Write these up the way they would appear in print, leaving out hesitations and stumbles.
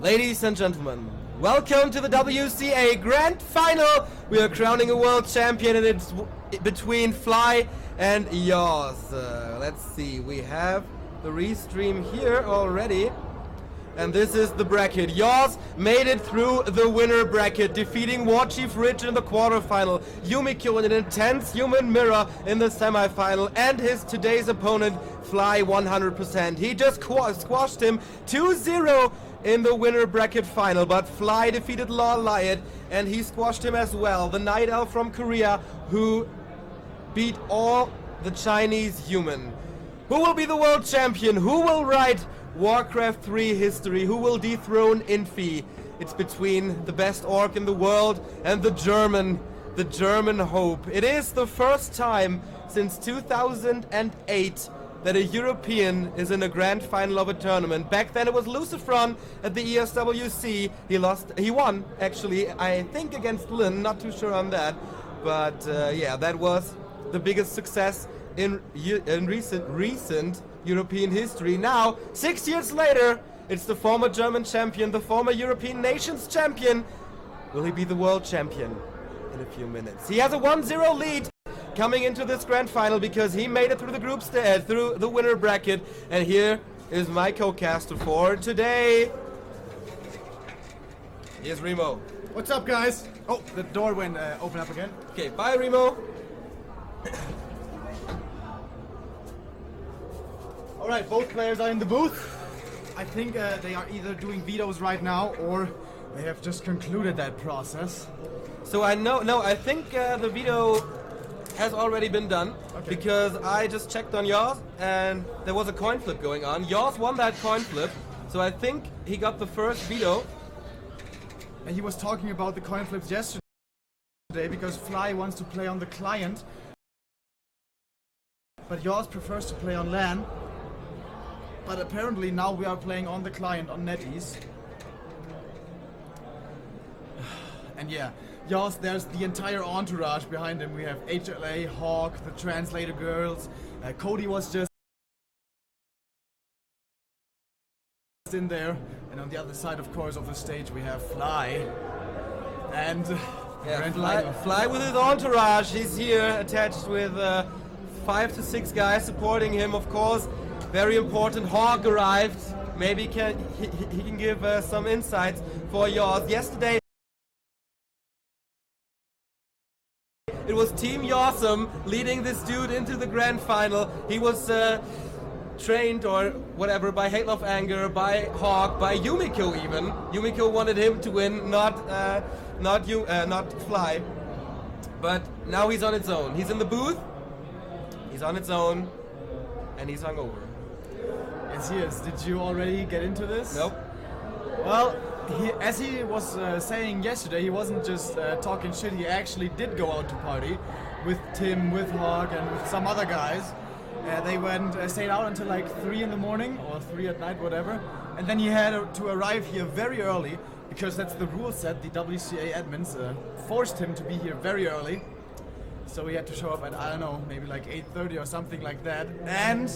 Ladies and gentlemen, welcome to the WCA Grand Final. We are crowning a world champion and it's between Fly and Yoz. Let's see, we have the restream here already. And this is the bracket. Yoz made it through the winner bracket, defeating Warchief Ridge in the quarterfinal, Yumiko in an intense human mirror in the semifinal, and his today's opponent, Fly 100%. He just squashed him 2-0 in the winner bracket final, but Fly defeated Law Lyot, and he squashed him as well. The Night Elf from Korea, who beat all the Chinese human. Who will be the world champion? Who will write Warcraft 3 history? Who will dethrone Infi? It's between the best orc in the world and the German hope. It is the first time since 2008 that a European is in a grand final of a tournament. Back then it was Lucifron at the ESWC. He won actually, I think against Lin, not too sure on that. But yeah, that was the biggest success in recent European history. Now, 6 years later, it's the former German champion, the former European Nations champion. Will he be the world champion in a few minutes? He has a 1-0 lead coming into this grand final because he made it through the group stage, through the winner bracket. And here is my co-caster for today. Here's Remo. What's up, guys? Oh, the door went open up again. Okay, bye, Remo. All right, both players are in the booth. I think they are either doing vetoes right now or they have just concluded that process. So I think the veto has already been done, okay, because I just checked on Yoz and there was a coin flip going on. Yoz won that coin flip, so I think he got the first veto. And he was talking about the coin flips yesterday because Fly wants to play on the client, but Yoz prefers to play on LAN. But apparently now we are playing on the client on NetEase. And yeah, Yoz, there's the entire entourage behind him. We have HLA, Hawk, the translator girls. Cody was just in there. And on the other side, of course, of the stage, we have Fly. And yeah, Fly with his entourage. He's here attached with 5 to 6 guys supporting him, of course. Very important. Hawk arrived. Maybe he can give some insights for Yoz. Yesterday it was Team Yawsome leading this dude into the grand final. He was trained or whatever by Hate Love Anger, by Hawk, by Yumiko even. Yumiko wanted him to win, not Fly. But now he's on its own. He's in the booth. He's on its own, and he's hungover. Yes, he is. Did you already get into this? Nope. Well, as he was saying yesterday, he wasn't just talking shit. He actually did go out to party with Tim, with Hawk, and with some other guys. They stayed out until like 3 in the morning or 3 at night, whatever. And then he had to arrive here very early because that's the rule set. The WCA admins forced him to be here very early. So he had to show up at, I don't know, maybe like 8:30 or something like that. And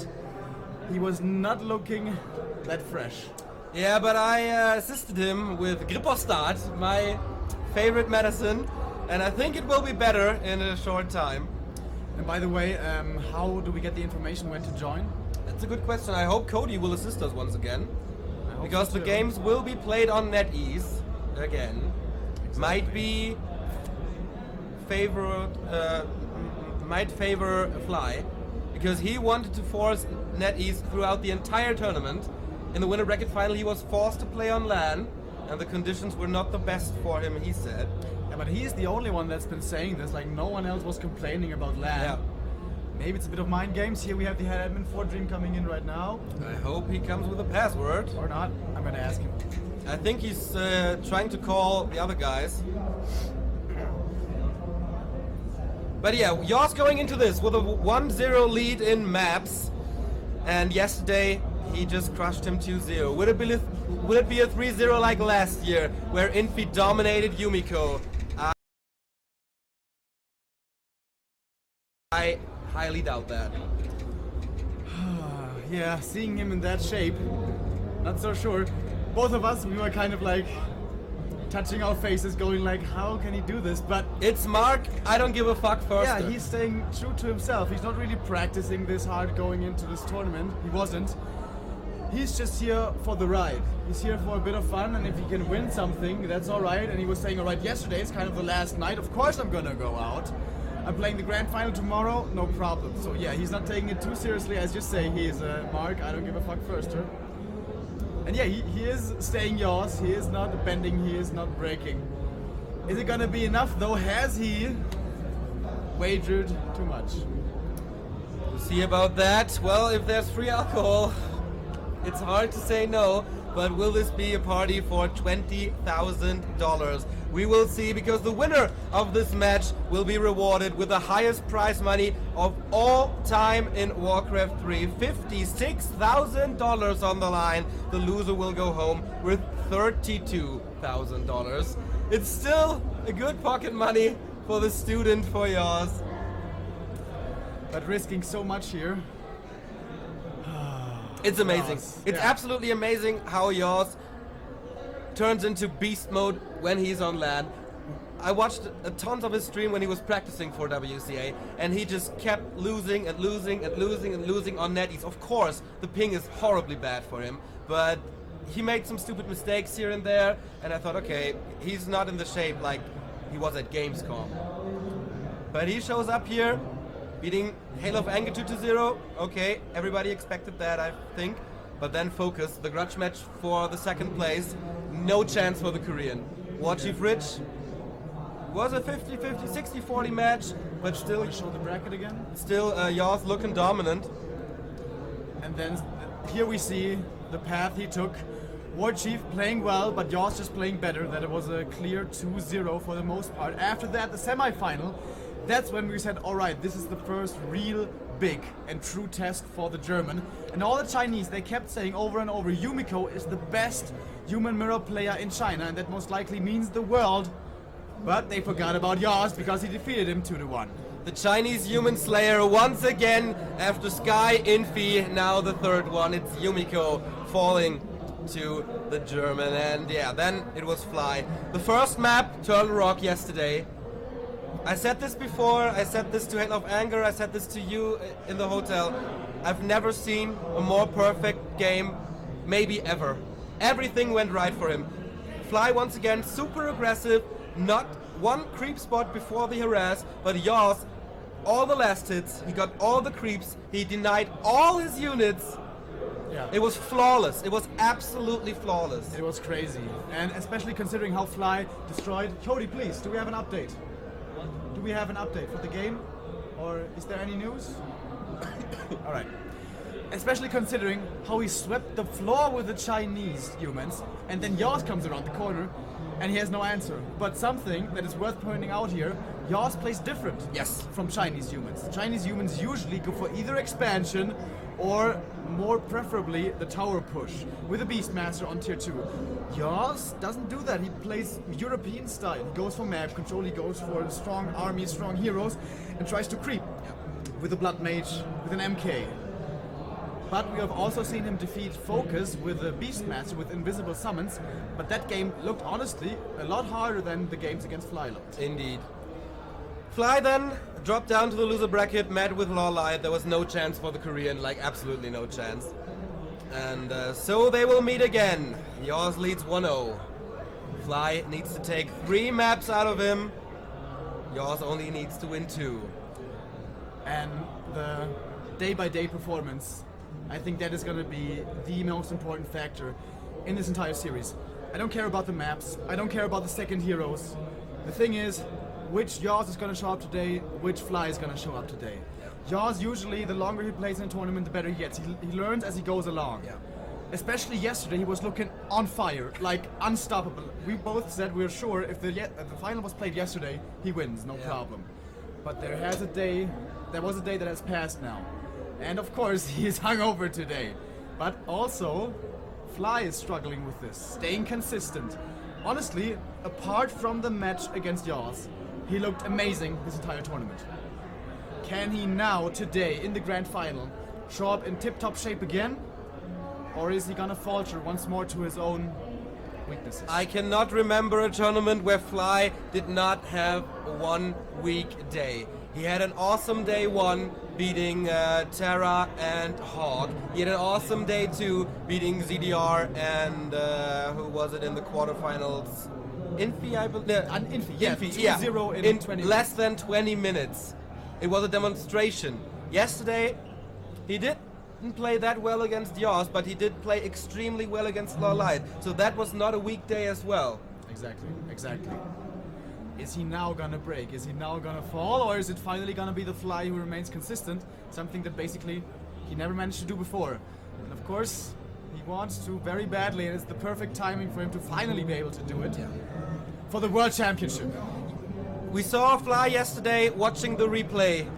he was not looking that fresh. Yeah, but I assisted him with Gripostat, my favorite medicine, and I think it will be better in a short time. And by the way, how do we get the information when to join? That's a good question. I hope Cody will assist us once again, because so the games will be played on NetEase again. Exactly. Might favor Fly, because he wanted to force NetEase throughout the entire tournament. In the winner bracket final, he was forced to play on LAN, and the conditions were not the best for him, he said. Yeah, but he's the only one that's been saying this. Like, no one else was complaining about LAN. Yeah. Maybe it's a bit of mind games. Here we have the head admin for Dream coming in right now. I hope he comes with a password. Or not. I'm gonna ask him. I think he's trying to call the other guys. But yeah, Yoz going into this with a 1-0 lead in maps. And yesterday, he just crushed him 2-0. Would it be a 3-0 like last year, where Infi dominated Yumiko? I highly doubt that. Yeah, seeing him in that shape, not so sure. both of us, we were kind of like touching our faces, going like, how can he do this? But It's Mark, I don't give a fuck first. yeah, he's staying true to himself. He's not really practicing this hard going into this tournament. He wasn't. He's just here for the ride. He's here for a bit of fun, and if he can win something, that's all right. And he was saying, all right, yesterday is kind of the last night. Of course I'm gonna go out. I'm playing the grand final tomorrow, no problem. So yeah, he's not taking it too seriously. As you say, he is Mark, I don't give a fuck firster. And yeah, he is staying yours. He is not bending, he is not breaking. Is it gonna be enough though? Has he wagered too much? We'll see about that. Well, if there's free alcohol, it's hard to say no, but will this be a party for $20,000? We will see, because the winner of this match will be rewarded with the highest prize money of all time in Warcraft 3. $56,000 on the line. The loser will go home with $32,000. It's still a good pocket money for the student, for yours. But risking so much here. It's amazing. Yours. It's Yeah. absolutely amazing how yours turns into beast mode when he's on LAN. I watched a tons of his stream when he was practicing for WCA, and he just kept losing and losing and losing and losing on NetEase. Of course, the ping is horribly bad for him, but he made some stupid mistakes here and there, and I thought, okay, he's not in the shape like he was at Gamescom. But he shows up here, beating Halo of Anger 2-0. Okay, everybody expected that, I think. But then Focus, the grudge match for the second place. No chance for the Korean. War Chief Rich was a 50-50, 60-40 match, but still, Can you show the bracket again? Yours looking dominant. And then here we see the path he took. War Chief playing well, but Yours just playing better. That it was a clear 2-0 for the most part. After that, the semi-final, that's when we said, alright, this is the first real big and true test for the German. And all the Chinese, they kept saying over and over, Yumiko is the best human mirror player in China, and that most likely means the world. But they forgot about Yours because he defeated him 2-1. The Chinese Human Slayer once again after Sky Infi, now the third one. It's Yumiko falling to the German, and yeah, then it was Fly. The first map, Turtle Rock yesterday. I said this before, I said this to Halo of Anger, I said this to you in the hotel. I've never seen a more perfect game, maybe ever. Everything went right for him. Fly once again, super aggressive, not one creep spot before the harass, but Yours, all the last hits, he got all the creeps, he denied all his units. Yeah. It was flawless, it was absolutely flawless. It was crazy, and especially considering how Fly destroyed. Cody, please, do we have an update? Do we have an update for the game? Or is there any news? Alright. Especially considering how he swept the floor with the Chinese humans, and then Yours comes around the corner, and he has no answer. But something that is worth pointing out here, Yours plays different Yes. from Chinese humans. Chinese humans usually go for either expansion or more preferably the tower push with a Beastmaster on tier 2. Yours doesn't do that. He plays European style. He goes for map control, he goes for strong armies, strong heroes, and tries to creep with a Blood Mage, with an MK. But we have also seen him defeat Focus with a Beastmaster with invisible summons, but that game looked honestly a lot harder than the games against Fly looked. Indeed. Fly then dropped down to the loser bracket, met with Lawlight. There was no chance for the Korean, like absolutely no chance. And so they will meet again. Yours leads 1-0. Fly needs to take 3 maps out of him. Yours only needs to win 2. And the day-by-day performance, I think that is going to be the most important factor in this entire series. I don't care about the maps, I don't care about the second heroes. The thing is, which Yours is going to show up today, which Fly is going to show up today. Yours usually, the longer he plays in a tournament, the better he gets. He learns as he goes along. Yeah. Especially yesterday, he was looking on fire, like unstoppable. We both said we were sure if the final was played yesterday, he wins, no problem. But there was a day that has passed now. And of course, he is hungover today. But also, Fly is struggling with this, staying consistent. Honestly, apart from the match against Yours, he looked amazing this entire tournament. Can he now, today, in the grand final, show up in tip-top shape again? Or is he gonna falter once more to his own weaknesses. I cannot remember a tournament where Fly did not have one weak day. He had an awesome day one, beating Terra and Hawk. He had an awesome day two, beating ZDR and who was it in the quarterfinals? Infi, I believe. Infi, yeah, Infi, yeah. 2-0 in 20 less than 20 minutes. It was a demonstration. Yesterday, he didn't play that well against Yoss, but he did play extremely well against Lawlight. So that was not a weak day as well. Exactly. Is he now gonna break? Is he now gonna fall? Or is it finally gonna be the Fly who remains consistent? Something that basically he never managed to do before. And of course, he wants to very badly, and it's the perfect timing for him to finally be able to do it. Yeah. For the World Championship. We saw Fly yesterday watching the replays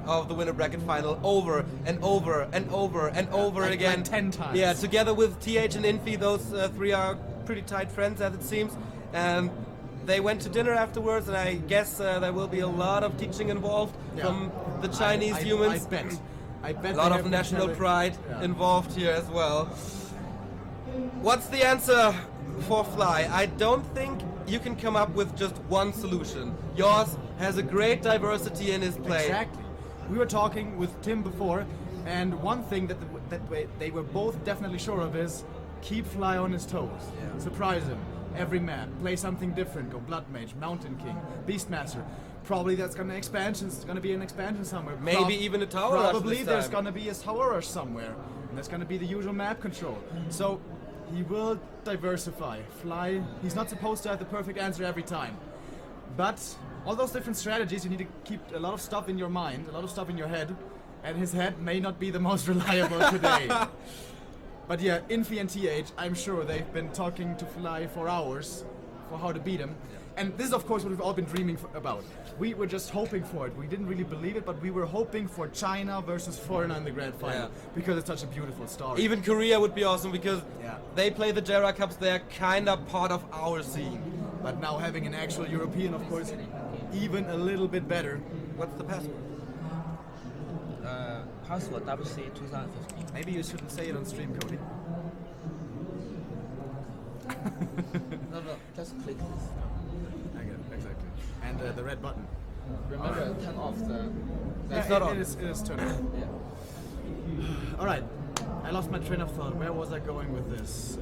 of the winner bracket final over and over and over and over like again. 10 times. Yeah, together with TH and Infi, those three are pretty tight friends as it seems. And they went to dinner afterwards, and I guess there will be a lot of teaching involved from the Chinese humans. I bet A lot they of have national been pride involved here as well. What's the answer for Fly? I don't think you can come up with just one solution. Yours has a great diversity in his play. Exactly. We were talking with Tim before, and one thing that they were both definitely sure of is keep Fly on his toes. Yeah. Surprise him. Every map. Play something different. Go Blood Mage, Mountain King, Beastmaster. Probably that's gonna expansion. It's gonna be an expansion somewhere. Maybe even a tower rush Probably this there's time. gonna be a tower rush somewhere. And there's gonna be the usual map control. So he will diversify. Fly, he's not supposed to have the perfect answer every time. But all those different strategies, you need to keep a lot of stuff in your mind, a lot of stuff in your head. And his head may not be the most reliable today. But yeah, Infi and TH, I'm sure they've been talking to Fly for hours for how to beat him. And this is of course what we've all been dreaming about. We were just hoping for it. We didn't really believe it, but we were hoping for China versus Foreigner in the grand final because it's such a beautiful story. Even Korea would be awesome because Yeah. they play the JERA Cups, they're kind of part of our scene. But now having an actual European, of course, even a little bit better. What's the password? Password WC 2015. Maybe you shouldn't say it on stream, Cody. No, just click this. Exactly. And the red button. Remember, turn off the. It's not on. It is turned on. Yeah. Alright. I lost my train of thought. Where was I going with this?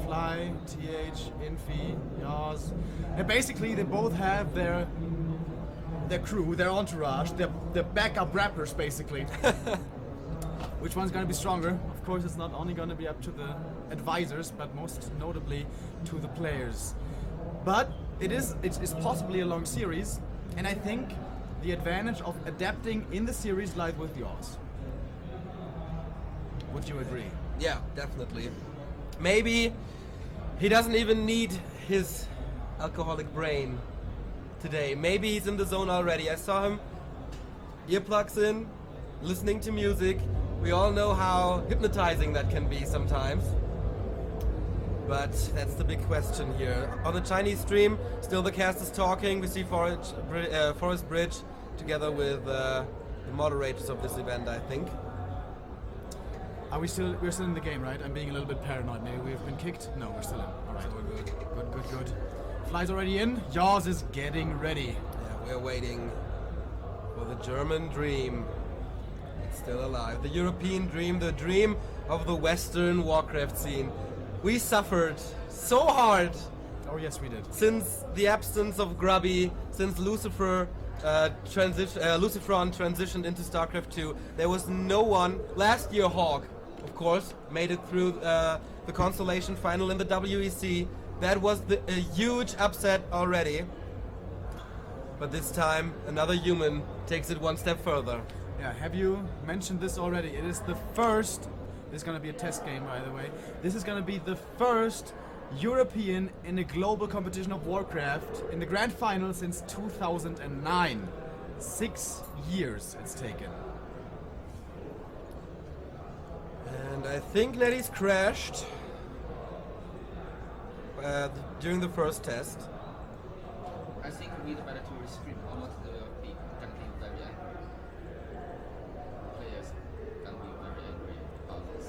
Fly, TH, Infi, Yaz. And basically, they both have their crew, their entourage, their backup rappers, basically. Which one's gonna be stronger? Of course, it's not only gonna be up to the advisors, but most notably to the players. But it's possibly a long series, and I think the advantage of adapting in the series lies with yours. Would you agree? Yeah, definitely. Maybe he doesn't even need his alcoholic brain today. Maybe he's in the zone already. I saw him earplugs in, listening to music. We all know how hypnotizing that can be sometimes. But that's the big question here. On the Chinese stream, still the cast is talking. We see Forest Bridge together with the moderators of this event, I think. We're still in the game, right? I'm being a little bit paranoid. Maybe we've been kicked? No, we're still in. Alright. So we're good. Good. Fly's already in. Yours is getting ready. Yeah, we're waiting for the German dream. It's still alive. The European dream, the dream of the Western Warcraft scene. We suffered so hard Oh yes, we did. since the absence of Grubby, since Lucifer Lucifron transitioned into StarCraft 2. There was no one. Last year, Hawk, of course, made it through the Constellation final in the WEC. That was a huge upset already. But this time, another human takes it one step further. Yeah, have you mentioned this already? It is the first. This is gonna be a test game, by the way. This is gonna be the first European in a global competition of Warcraft in the grand final since 2009. 6 years it's taken. And I think Netty's crashed during the first test. I think we better to restrict almost the can be very angry. Players can be very angry about this.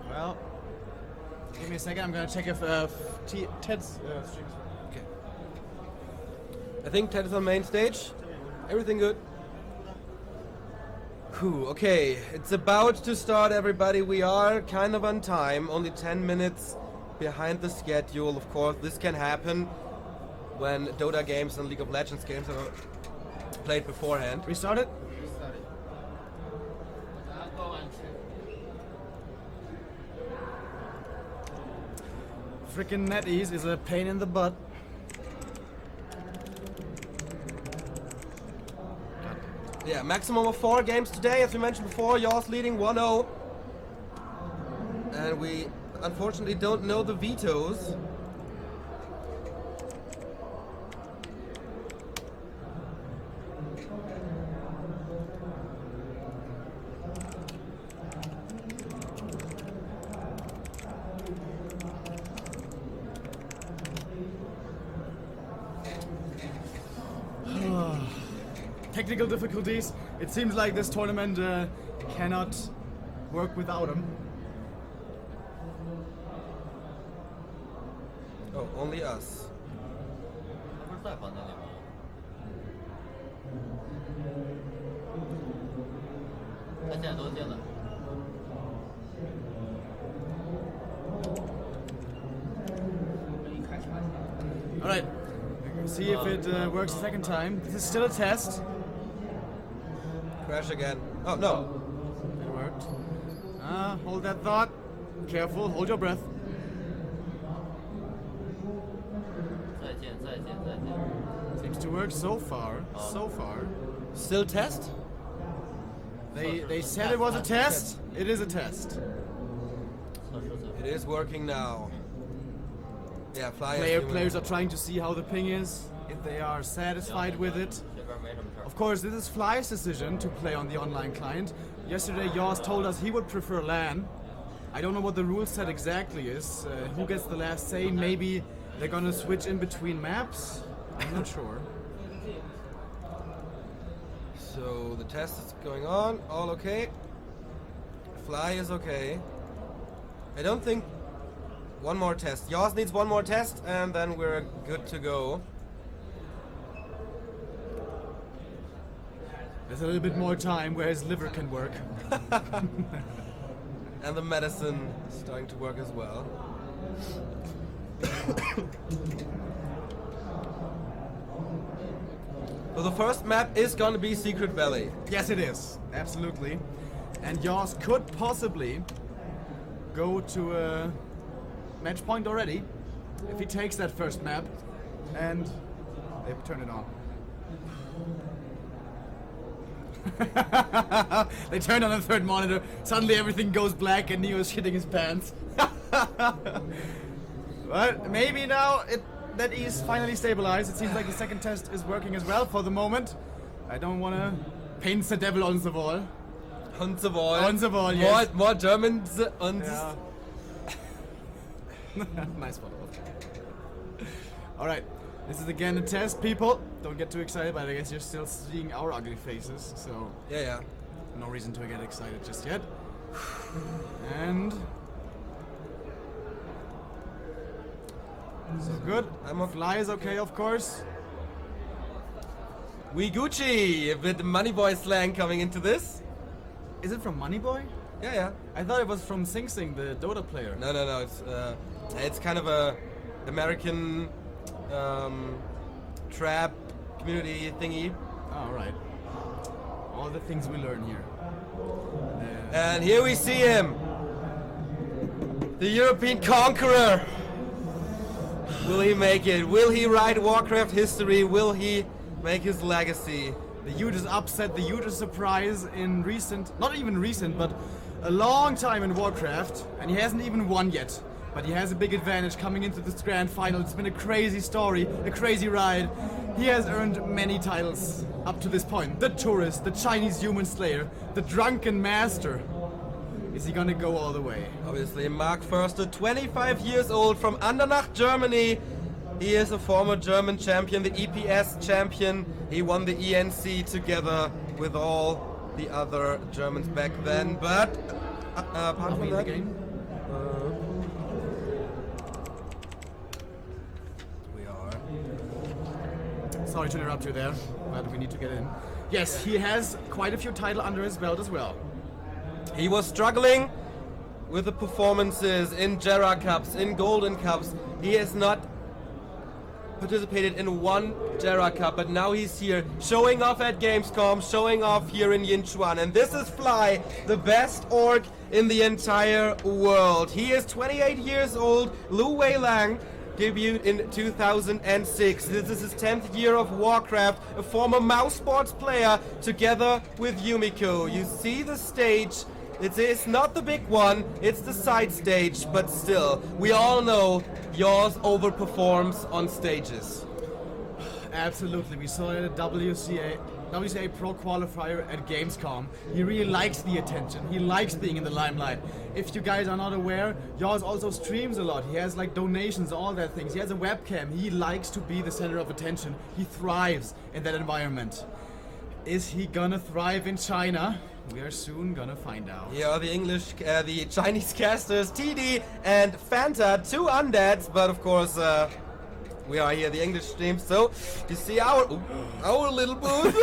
Well, Give me a second. I'm gonna check if Ted's stream is running. Okay. I think Ted is on main stage. Everything good? Whew, okay, it's about to start, everybody. We are kind of on time, only 10 minutes behind the schedule. Of course, this can happen when Dota games and League of Legends games are played beforehand. We started. Sorry. Go on. Frickin' NetEase is a pain in the butt. Yeah, maximum of 4 games today, as we mentioned before. Yours leading 1-0. And we unfortunately don't know the vetoes. Technical difficulties. It seems like this tournament cannot work without him. Oh, only us. 不是在房间里吗？他现在都进了。 All right. See if it works a second time. This is still a test. Crash again. Oh, no. It worked. Hold that thought. Careful. Hold your breath. 再见，再见，再见。 Seems to work so far. So far. Still test? They said it was a test. It is a test. 测试测试。 It is working now. Yeah, Fly is doing Players are trying to see how the ping is, if they are satisfied with it. 这边没什么事儿。 Of course, this is Fly's decision to play on the online client. Yesterday, Yoss told us he would prefer LAN. I don't know what the rule set exactly is. Who gets the last say? Maybe they're gonna switch in between maps? I'm not sure. So the test is going on, all okay. Fly is okay. I don't think one more test. Yours needs one more test and then we're good to go. There's a little bit more time where his liver can work. And the medicine is starting to work as well. So the first map is gonna be Secret Valley. Yes, it is. Absolutely. And Yoss could possibly go to a match point already if he takes that first map and they turn it on. They turn on the third monitor, suddenly everything goes black and Neo is shitting his pants. But maybe now that is finally stabilized. It seems like the second test is working as well for the moment. I don't want to paint the devil on the wall. On the wall. On the wall, yes. More Germans on Yeah. Nice one. Alright, this is again a test, people. Don't get too excited, but I guess you're still seeing our ugly faces, so Yeah. no reason to get excited just yet. And so good. Fly is okay, of course. We Gucci with the Moneyboy slang coming into this. Is it from Moneyboy? Yeah. I thought it was from Sing Sing, the Dota player. No. It's kind of a American trap community thingy. All right. All the things we learn here. And here we see him, the European conqueror. Will he make it? Will he write Warcraft history? Will he make his legacy? The hugest upset, the hugest surprise in recent, not even recent, but a long time in Warcraft, and he hasn't even won yet. But he has a big advantage coming into this grand final. It's been a crazy story, a crazy ride. He has earned many titles up to this point. The Tourist, the Chinese Human Slayer, the Drunken Master. Is he gonna go all the way? Obviously, Mark Förster, 25 years old from Andernach, Germany. He is a former German champion, the EPS champion. He won the ENC together with all the other Germans back then. But apart from that, Sorry to interrupt you there, but we need to get in. Yes, he has quite a few titles under his belt as well. He was struggling with the performances in Jera Cups, in Golden Cups. He has not participated in one Jera Cup, but now he's here showing off at Gamescom, showing off here in Yinchuan. And this is Fly, the best orc in the entire world. He is 28 years old. Lu Weilang debuted in 2006. This is his 10th year of Warcraft, a former mouse sports player together with Yumiko. You see the stage. It's not the big one, it's the side stage, but still, we all know yours overperforms on stages. Absolutely, we saw it at WCA Pro Qualifier at Gamescom. He really likes the attention, he likes being in the limelight. If you guys are not aware, yours also streams a lot. He has like donations, all that things. He has a webcam, he likes to be the center of attention. He thrives in that environment. Is he gonna thrive in China? We are soon gonna find out. Here are the Chinese casters, TD and Fanta, two undeads, but of course, we are here, the English stream, so you see our little booth.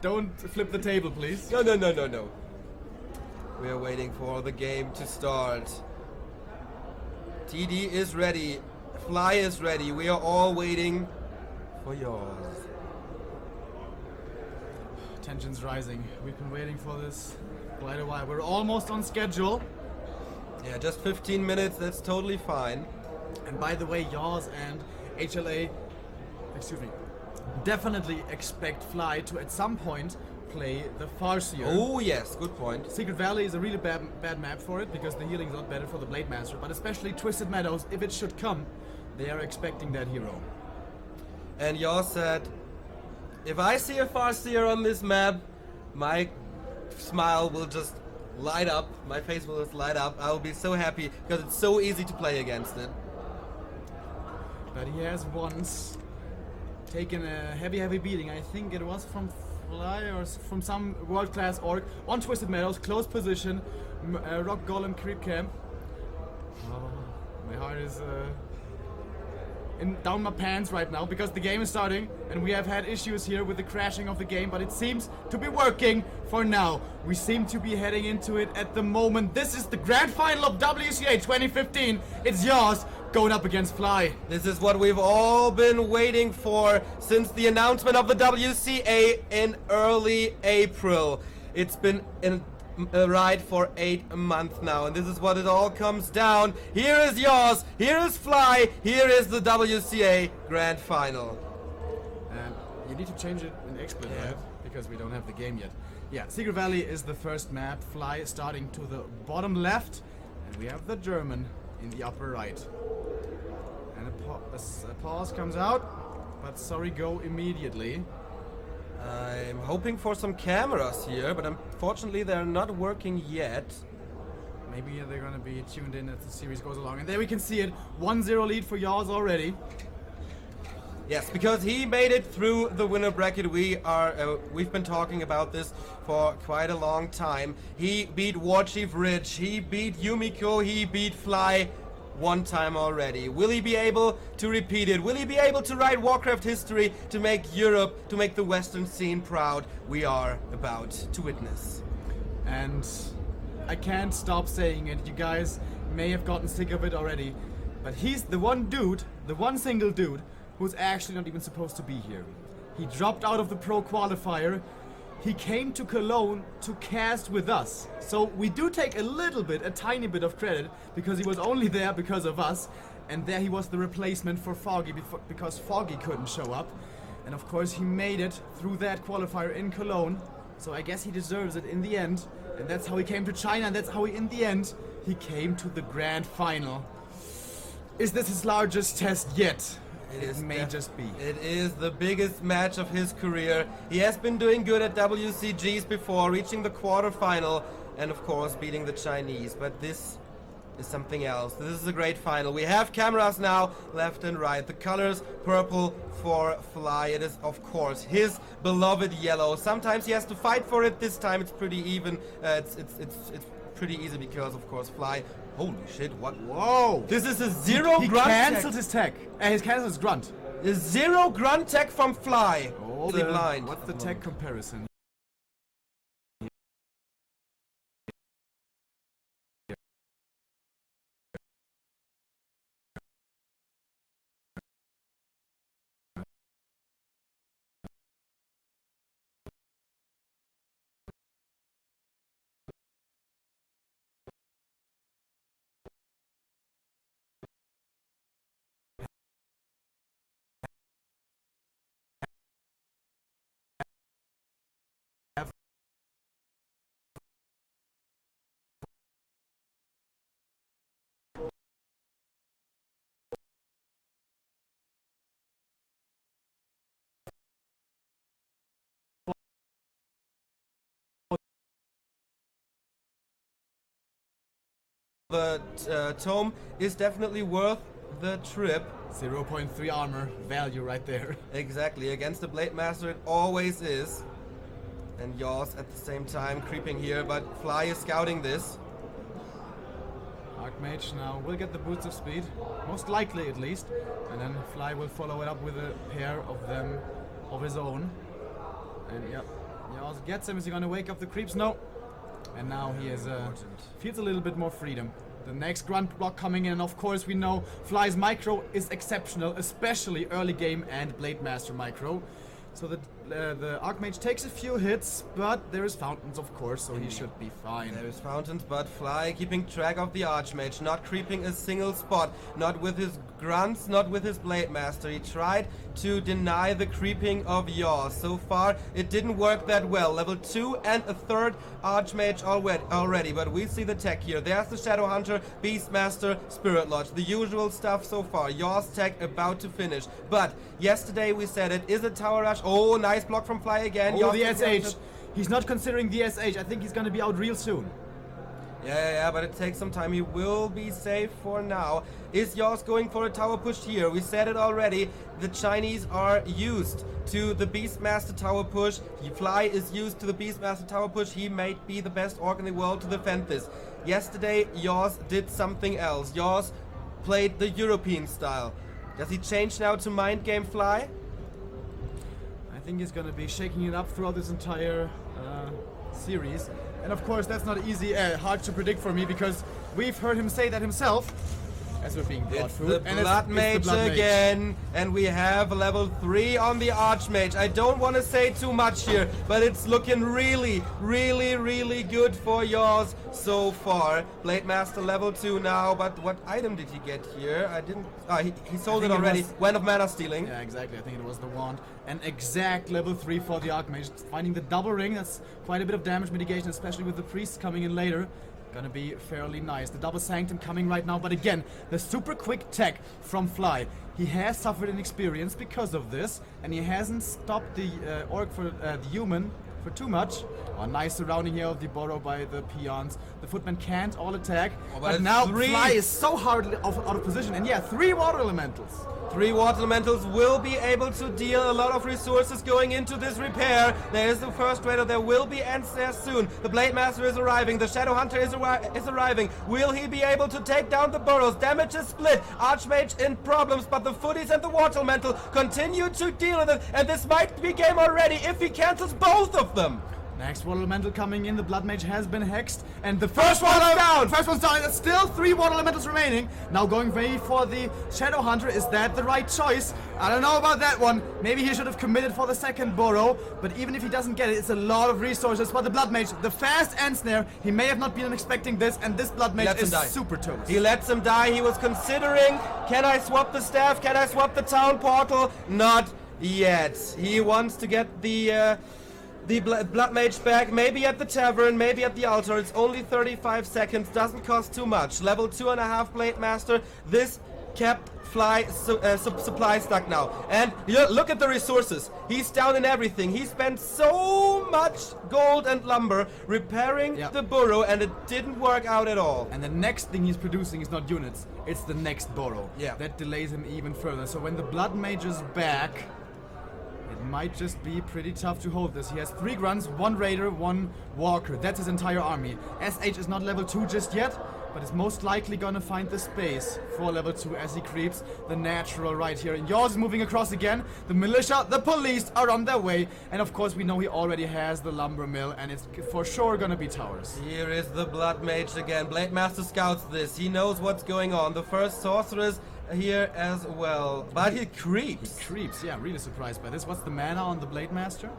Don't flip the table, please. No. We are waiting for the game to start. TD is ready, Fly is ready, we are all waiting for yours. Tension's rising. We've been waiting for this quite a while. We're almost on schedule. Yeah, just 15 minutes, that's totally fine. And by the way, Yaws and HLA, definitely expect Fly to at some point play the Farseer. Oh yes, good point. Secret Valley is a really bad map for it because the healing is not better for the Blade Master, but especially Twisted Meadows, if it should come, they are expecting that hero. And Yaws said, if I see a Farseer on this map, my smile will just light up, my face will just light up. I will be so happy because it's so easy to play against it. But he has once taken a heavy beating. I think it was from Fly or from some world-class orc on Twisted Meadows, close position, Rock Golem Creep Camp. Oh, my heart is down my pants right now because the game is starting and we have had issues here with the crashing of the game, but it seems to be working for now. We seem to be heading into it at the moment. This is the grand final of WCA 2015. It's yours going up against Fly. This is what we've all been waiting for since the announcement of the WCA in early April. It's been right for 8 months now, and this is what it all comes down. Here is yours, here is Fly, here is the WCA Grand Final. And you need to change it in XSplit, right? Because we don't have the game yet. Yeah, Secret Valley is the first map. Fly starting to the bottom left, and we have the German in the upper right. And a pause comes out, but sorry, go immediately. I'm hoping for some cameras here, but unfortunately they're not working yet. Maybe they're gonna be tuned in as the series goes along. And there we can see it, 1-0 lead for Yaws already. Yes, because he made it through the winner bracket. We've been talking about this for quite a long time. He beat Warchief Ridge, he beat Yumiko, he beat Fly one time already. Will he be able to repeat it? Will he be able to write Warcraft history to make Europe, to make the Western scene proud? We are about to witness. And I can't stop saying it. You guys may have gotten sick of it already, but he's the one dude, the one single dude, who's actually not even supposed to be here. He dropped out of the Pro Qualifier. He came to Cologne to cast with us. So we do take a tiny bit of credit, because he was only there because of us. And there he was the replacement for Foggy, because Foggy couldn't show up. And of course he made it through that qualifier in Cologne. So I guess he deserves it in the end. And that's how he came to China, and that's how in the end, he came to the grand final. Is this his largest test yet? It may just be. It is the biggest match of his career. He has been doing good at WCGs before, reaching the quarterfinal and of course beating the Chinese. But this is something else. This is a great final. We have cameras now, left and right. The colors purple for Fly. It is of course his beloved yellow. Sometimes he has to fight for it. This time it's pretty even. It's pretty easy because of course Fly. Holy shit, what? Whoa! This is a zero he grunt. He cancelled his tech. He cancelled his grunt. Zero grunt tech from Fly. Oh, Really blind. what's the tech comparison? The tome is definitely worth the trip. 0.3 armor value right there. Exactly, against the Blade Master it always is. And Yaws at the same time creeping here, but Fly is scouting this. Archmage now will get the boots of speed, most likely at least, and then Fly will follow it up with a pair of them of his own. And yep, Yaws gets him. Is he gonna wake up the creeps? No. And now he is feels a little bit more freedom. The next grunt block coming in, and of course we know Fly's micro is exceptional, especially early game and Blade Master micro. So the Archmage takes a few hits, but there is Fountains, of course, so he should be fine. There is Fountains, but Fly keeping track of the Archmage, not creeping a single spot, not with his grunts, not with his Blade Master. He tried to deny the creeping of Yaws. So far, it didn't work that well. Level 2 and a third Archmage already, but we see the tech here. There's the Shadow Hunter, Beastmaster, Spirit Lodge. The usual stuff so far. Yaws tech about to finish. But yesterday we said it is a tower rush. Oh, nice block from Fly again. Oh, Yaws the SH. He's not considering the SH. I think he's gonna be out real soon. Yeah, but it takes some time. He will be safe for now. Is Yaws going for a tower push here? We said it already. The Chinese are used to the Beastmaster tower push. Fly is used to the Beastmaster tower push. He might be the best orc in the world to defend this. Yesterday, Yaws did something else. Yaws played the European style. Does he change now to mind game Fly? I think he's gonna be shaking it up throughout this entire series. And of course, that's not easy, hard to predict for me, because we've heard him say that himself. As we're being blood It's food. the And Blood it's Mage the Blood Mage. again, and we have level 3 on the Archmage. I don't want to say too much here, but it's looking really good for Yaws so far. Blade Master level 2 now, but what item did he get here? I didn't... he sold it think it already. was- Wand of Mana Stealing. Yeah, exactly. I think it was the wand. And exact level 3 for the Archmage. Finding the double ring, that's quite a bit of damage mitigation, especially with the priests coming in later. Gonna be fairly nice. The double sanctum coming right now, but again, the super quick tech from Fly. He has suffered inexperience because of this, and he hasn't stopped the orc for the human for too much. Oh, nice surrounding here of the Burrow by the peons. The footmen can't all attack, Oh, but but now three- Fly is so hard out of position. And yeah, 3 water elementals. 3 water elementals will be able to deal a lot of resources going into this repair. There is the first raider. There will be ends there soon. The Blade Master is arriving. The Shadow Hunter is arriving. Will he be able to take down the burrows? Damage is split. Archmage in problems, but the footies and the water elemental continue to deal with it. And this might be game already if he cancels both of them. Next water elemental coming in. The Blood Mage has been hexed, and the First first one's one's down! First one's down. There's still 3 water elementals remaining. Now going maybe for the Shadow Hunter. Is that the right choice? I don't know about that one. Maybe he should have committed for the second burrow. But even if he doesn't get it, it's a lot of resources for the Blood Mage. The fast end snare. He may have not been expecting this, and this Blood Mage lets him is die. super toast. He lets him die. He was considering, can I swap the staff? Can I swap the town portal? Not yet. He wants to get the Blood Mage back, maybe at the tavern, maybe at the altar. It's only 35 seconds, doesn't cost too much. Level 2.5 Blade Master. This kept Fly supply stuck now. And look at the resources. He's down in everything. He spent so much gold and lumber repairing Yep. the burrow, and it didn't work out at all. And the next thing he's producing is not units, it's the next burrow. Yeah. That delays him even further. So when the Blood Mage is back, It might just be pretty tough to hold this. He has 3 grunts, 1 raider, 1 walker. That's his entire army. SH is not level 2 just yet, but is most likely gonna find the space for level 2 as he creeps the natural right here. And Jaws is moving across again. The militia, the police are on their way. And of course we know he already has the lumber mill, and it's for sure gonna be towers. Here is the Blood Mage again. Blade Master scouts this. He knows what's going on. The first sorceress here as well. But he creeps. Creeps, yeah, really surprised by this. What's the mana on the Blade Master?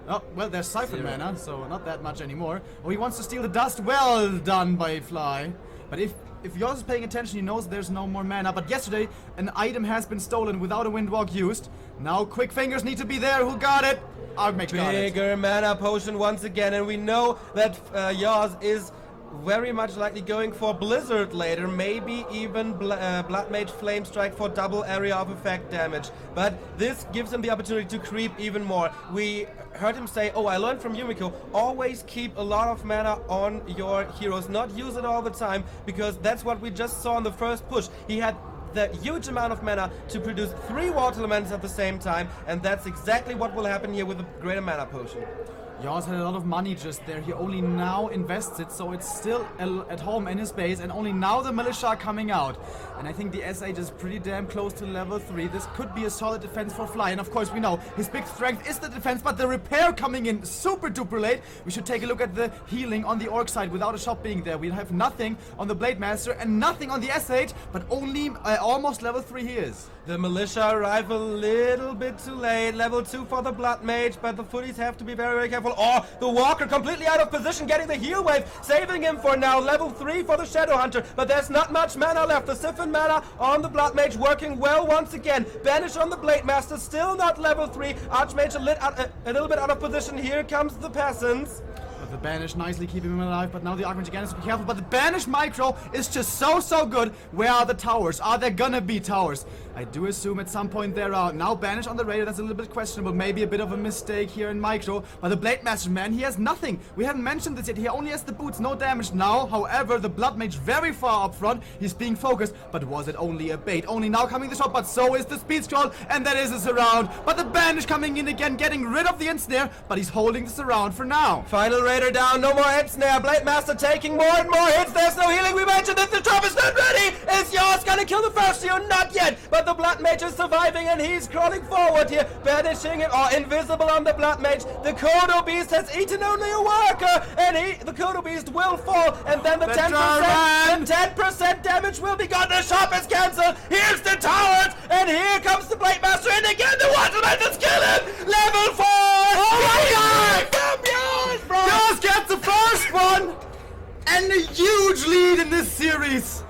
Oh, well, there's Siphon 0. mana, so not that much anymore. Oh, he wants to steal the dust. Well done by Fly. But if Yours is paying attention, he knows there's no more mana. But yesterday, an item has been stolen without a Windwalk used. Now Quick Fingers need to be there. Who got it? Archmage got it. Bigger mana potion once again, and we know that Yours is very much likely going for Blizzard later, maybe even Blood Mage Flame Strike for double area of effect damage. But this gives him the opportunity to creep even more. We heard him say, oh, I learned from Yumiko, always keep a lot of mana on your heroes, not use it all the time, because that's what we just saw in the first push. He had the huge amount of mana to produce 3 water elements at the same time, and that's exactly what will happen here with the greater mana potion. Jaws had a lot of money just there. He only now invests it, so it's still at home in his base, and only now the militia are coming out. And I think the SH is pretty damn close to level 3. This could be a solid defense for Fly, and of course we know his big strength is the defense, but the repair coming in super duper late. We should take a look at the healing on the Orc side without a shop being there. We'll have nothing on the Blade Master and nothing on the SH, but only almost level 3 he is. The militia arrive a little bit too late. Level 2 for the Blood Mage, but the footies have to be very, very careful. Oh, the Walker completely out of position, getting the heal wave, saving him for now. Level 3 for the Shadow Hunter, but there's not much mana left. The Siphon mana on the Blood Mage working well once again. Banish on the Blade Master, still not level 3. Archmage a little bit out of position. Here comes the Peasants. But the Banish nicely keeping him alive, but now the Archmage again has to be careful. But the Banish micro is just so good. Where are the towers? Are there gonna be towers? I do assume at some point there are. Now Banish on the radar, that's a little bit questionable. Maybe a bit of a mistake here in micro. But the Blade Master, man, he has nothing. We haven't mentioned this yet. He only has the boots, no damage now. However, the Blood Mage very far up front. He's being focused, but was it only a bait? Only now coming the shot, but so is the Speed Scroll, and that is a surround. But the Banish coming in again, getting rid of the ensnare, but he's holding the surround for now. Final Raider down, no more ensnare. Blade Master taking more and more hits. There's no healing. We mentioned that the drop is not ready. Is Yours gonna kill the first hero? Not yet. But the Blood Mage is surviving, and he's crawling forward here, banishing it. Oh, invisible on the Blood Mage. The Kodo Beast has eaten only a worker, and the Kodo Beast will fall, and then the 10% damage will be gone. The shop is cancelled. Here's the towers, and here comes the Blade Master, and again the Waterman to kill him. Level 4. Oh my God! Yours gets the first one, and a huge lead in this series.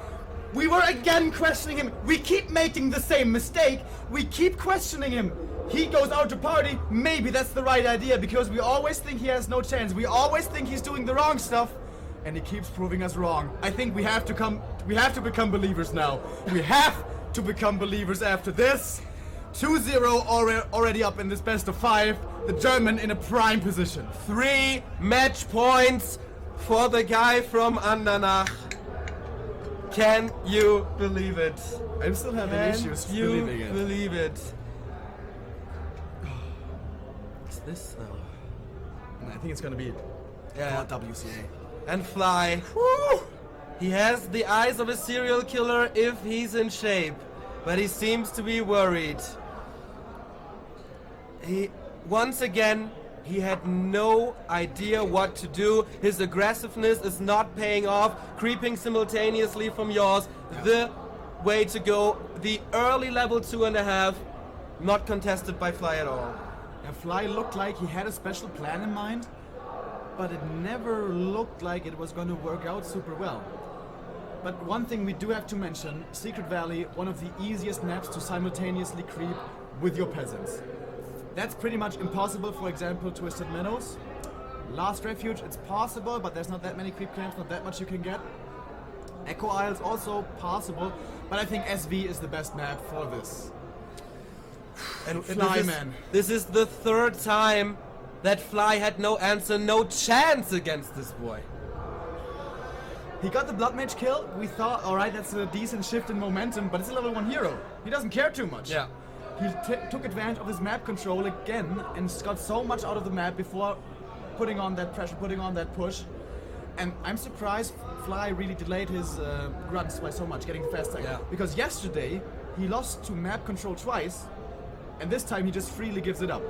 We were again questioning him. We keep making the same mistake. We keep questioning him. He goes out to party. Maybe that's the right idea, because we always think he has no chance. We always think he's doing the wrong stuff, and he keeps proving us wrong. I think we have to become believers now. We have to become believers after this. 2-0 already up in this best of 5. The German in a prime position. 3 match points for the guy from Andernach. Can you believe it? I'm still having issues believing it. Believe it? What's this though? I think it's gonna be WCA. And Fly. Woo! He has the eyes of a serial killer if he's in shape, but he seems to be worried. Once again, he had no idea what to do. His aggressiveness is not paying off. Creeping simultaneously from Yours. The way to go. The early level 2.5. Not contested by Fly at all. Yeah, Fly looked like he had a special plan in mind, but it never looked like it was going to work out super well. But one thing we do have to mention, Secret Valley, one of the easiest maps to simultaneously creep with your peasants. That's pretty much impossible, for example, Twisted Meadows. Last Refuge, it's possible, but there's not that many creep camps, not that much you can get. Echo Isles also possible, but I think SV is the best map for this. And Flyman. This is the 3rd time that Fly had no answer, no chance against this boy. He got the Blood Mage kill. We thought, alright, that's a decent shift in momentum, but it's a level 1 hero. He doesn't care too much. Yeah. he took advantage of his map control again and got so much out of the map before putting on that pressure, putting on that push. And I'm surprised Fly really delayed his grunts by so much, getting faster. Yeah. Because yesterday he lost to map control twice, and this time he just freely gives it up.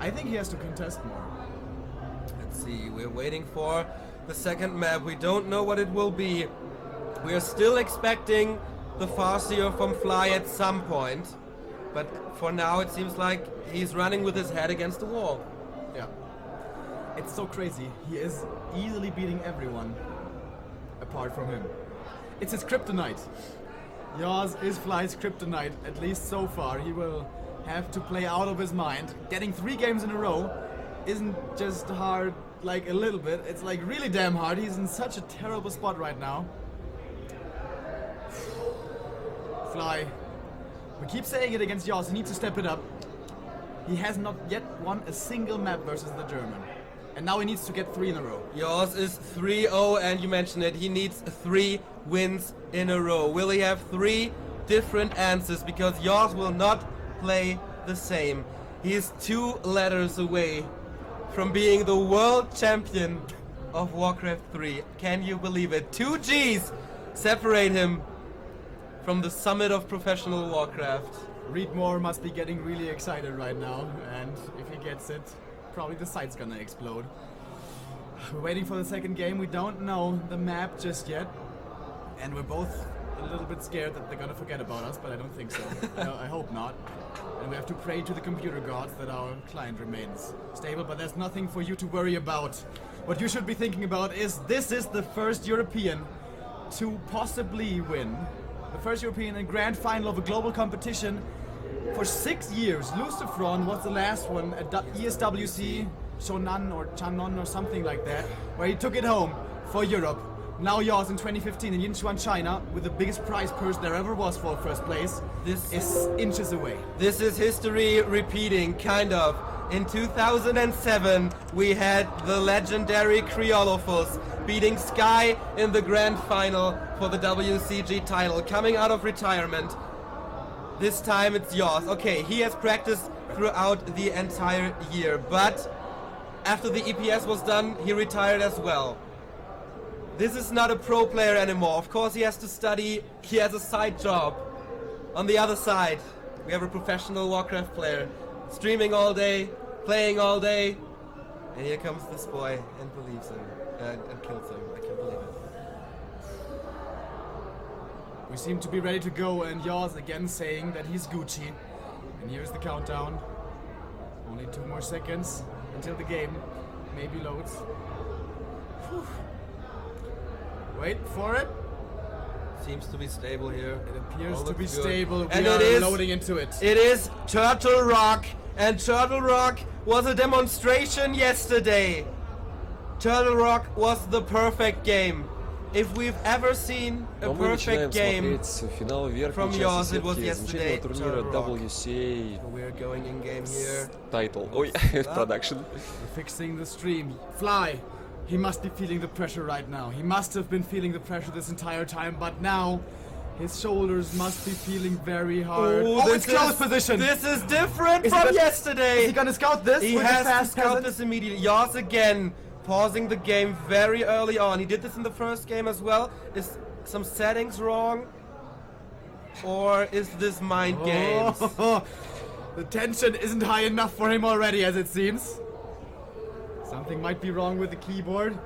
I think he has to contest more. Let's see, we're waiting for the second map. We don't know what it will be. We are still expecting the Farseer from Fly at some point. But for now it seems like he's running with his head against the wall. Yeah. It's so crazy. He is easily beating everyone apart from him. It's his kryptonite. Yours is Fly's kryptonite, at least so far. He will have to play out of his mind. Getting 3 games in a row isn't just hard like a little bit. It's like really damn hard. He's in such a terrible spot right now. Fly. We keep saying it against Yours. He needs to step it up. He has not yet won a single map versus the German. And now he needs to get 3 in a row. Yours is 3-0 and you mentioned it, he needs 3 wins in a row. Will he have 3 different answers? Because Yours will not play the same. He is 2 letters away from being the world champion of Warcraft 3. Can you believe it? 2 G's separate him from the summit of professional Warcraft. Reed Moore must be getting really excited right now, and if he gets it, probably the site's gonna explode. We're waiting for the second game. We don't know the map just yet, and we're both a little bit scared that they're gonna forget about us, but I don't think so. No, I hope not. And we have to pray to the computer gods that our client remains stable, but there's nothing for you to worry about. What you should be thinking about is this is the first European to possibly win. The first European in grand final of a global competition for 6 years. Lucifron was the last one at ESWC Shonan or Chanon or something like that, where he took it home for Europe. Now Yours in 2015 in Yinchuan, China, with the biggest prize purse there ever was for first place. This is inches away. This is history repeating, kind of. In 2007, we had the legendary Kriolofus beating Sky in the grand final for the WCG title, coming out of retirement. This time it's Yours. Okay, he has practiced throughout the entire year, but after the EPS was done, he retired as well. This is not a pro player anymore. Of course, he has to study. He has a side job. On the other side, we have a professional Warcraft player streaming all day, playing all day, and here comes this boy and believes him and kills him. I can't believe it. We seem to be ready to go, and Yours again saying that he's Gucci. And here's the countdown. Only 2 more seconds until the game maybe loads. Whew. Wait for it. Seems to be stable here. It appears All to be looks good. stable. And We it are is loading into it. It is Turtle Rock, and Turtle Rock was a demonstration yesterday. Turtle Rock was the perfect game. If we've ever seen a Но мы начинаем perfect game, смотреть финал верхней from yours, части it was сетки yesterday, замечательного турнира Turtle Rock. WCA we're going in game here. Title. Ой, продакшн. We're fixing the stream. Fly. He must be feeling the pressure right now. He must have been feeling the pressure this entire time, but now his shoulders must be feeling very hard. Ooh, It's close position. This is different Is he from gonna- yesterday. Is he gonna scout this? He with has the to fast scout peasant? this immediately. Yours again, pausing the game very early on. He did this in the first game as well. Is some settings wrong? Or is this mind games? Oh, the tension isn't high enough for him already, as it seems. Something might be wrong with the keyboard.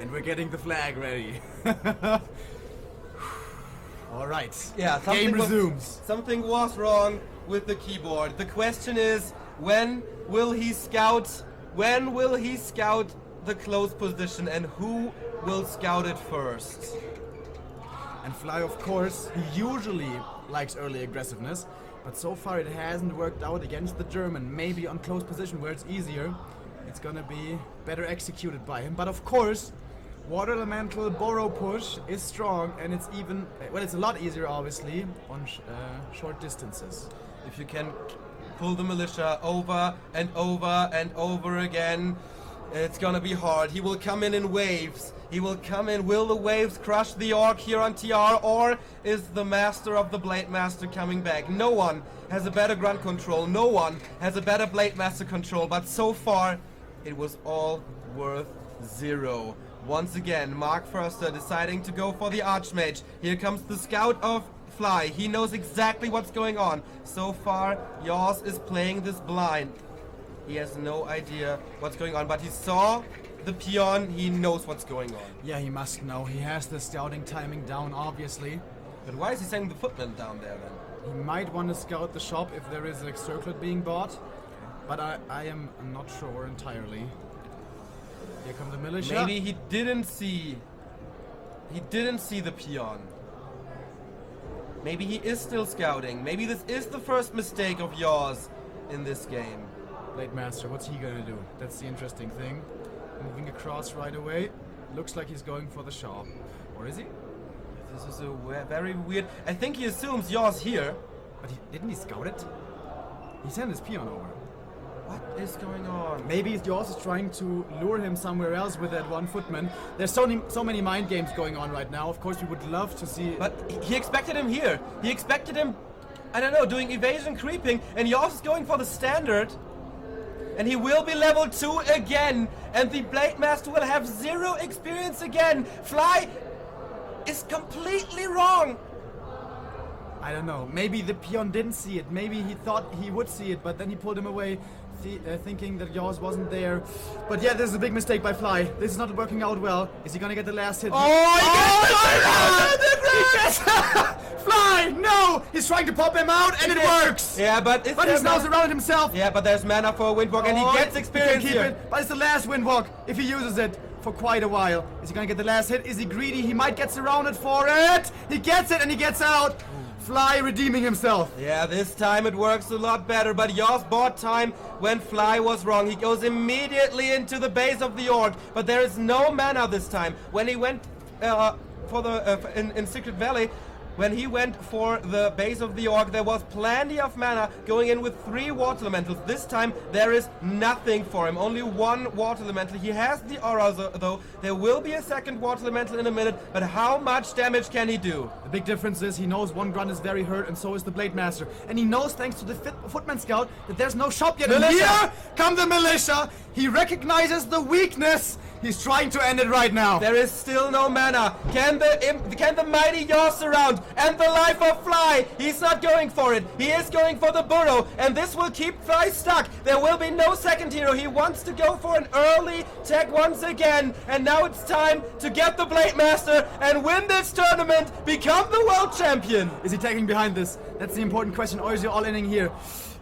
And we're getting the flag ready. All right. Yeah, game was- resumes. Something was wrong with the keyboard. The question is, when will he scout? When will he scout the close position, and who will scout it first? And Fly, of course, he usually likes early aggressiveness, but so far it hasn't worked out against the German. Maybe on close position where it's easier, it's gonna be better executed by him. But of course, Water Elemental Burrow Push is strong, and it's even, well, it's a lot easier, obviously, on short distances. If you can pull the militia over and over and over again, it's gonna be hard. He will come in waves. He will come in. Will the waves crush the Orc here on TR, or is the master of the Blade Master coming back? No one has a better grunt control. No one has a better Blade Master control. But so far, it was all worth zero. Once again, Mark Förster deciding to go for the Archmage. Here comes the scout of Fly. He knows exactly what's going on. So far, Jaws is playing this blind. He has no idea what's going on, but he saw the peon. He knows what's going on. Yeah, he must know. He has the scouting timing down, obviously. But why is he sending the footman down there then? He might want to scout the shop if there is a circlet being bought, but I am not sure entirely. Here come the militia. Maybe he didn't see the peon. Maybe he is still scouting. Maybe this is the first mistake of yours in this game. Blade Master, what's he gonna do? That's the interesting thing. Moving across right away. Looks like he's going for the shop. Or is he? This is a very weird... I think he assumes yours here. But didn't he scout it? He sent his peon over. What is going on? Maybe Jaws is trying to lure him somewhere else with that one footman. There's so many mind games going on right now. Of course, we would love to see... But he expected him here. He expected him, I don't know, doing evasion creeping. And Jaws is going for the standard. And he will be level 2 again. And the Blade Master will have 0 experience again. Fly is completely wrong. I don't know. Maybe the peon didn't see it. Maybe he thought he would see it, but then he pulled him away, thinking that Jaws wasn't there. But yeah, this is a big mistake by Fly. This is not working out well. Is he gonna get the last hit? Fly! No! He's trying to pop him out, and it works! Yeah, but he's now surrounded himself. Yeah, but there's mana for a Windwalk, and he gets experience he can keep here. it, but it's the last Windwalk if he uses it for quite a while. Is he gonna get the last hit? Is he greedy? He might get surrounded for it! He gets it, and he gets out! Fly redeeming himself. Yeah, this time it works a lot better, but Jaws bought time when Fly was wrong. He goes immediately into the base of the Orc, but there is no mana this time. When he went for the in Secret Valley, when he went for the base of the Orc, there was plenty of mana going in with 3 Water Elementals. This time there is nothing for him, only 1 Water Elemental. He has the aura though. There will be a second Water Elemental in a minute, but how much damage can he do? The big difference is he knows one grunt is very hurt, and so is the Blade Master. And he knows, thanks to the Footman Scout, that there's no shop yet. Militia! And here come the militia! He recognizes the weakness! He's trying to end it right now. There is still no mana. Can the mighty Jaws surround? And the life of Fly. He's not going for it. He is going for the burrow. And this will keep Fly stuck. There will be no second hero. He wants to go for an early tech once again. And now it's time to get the Blade Master and win this tournament. Become the world champion. Is he tagging behind this? That's the important question. Or is he all-inning here?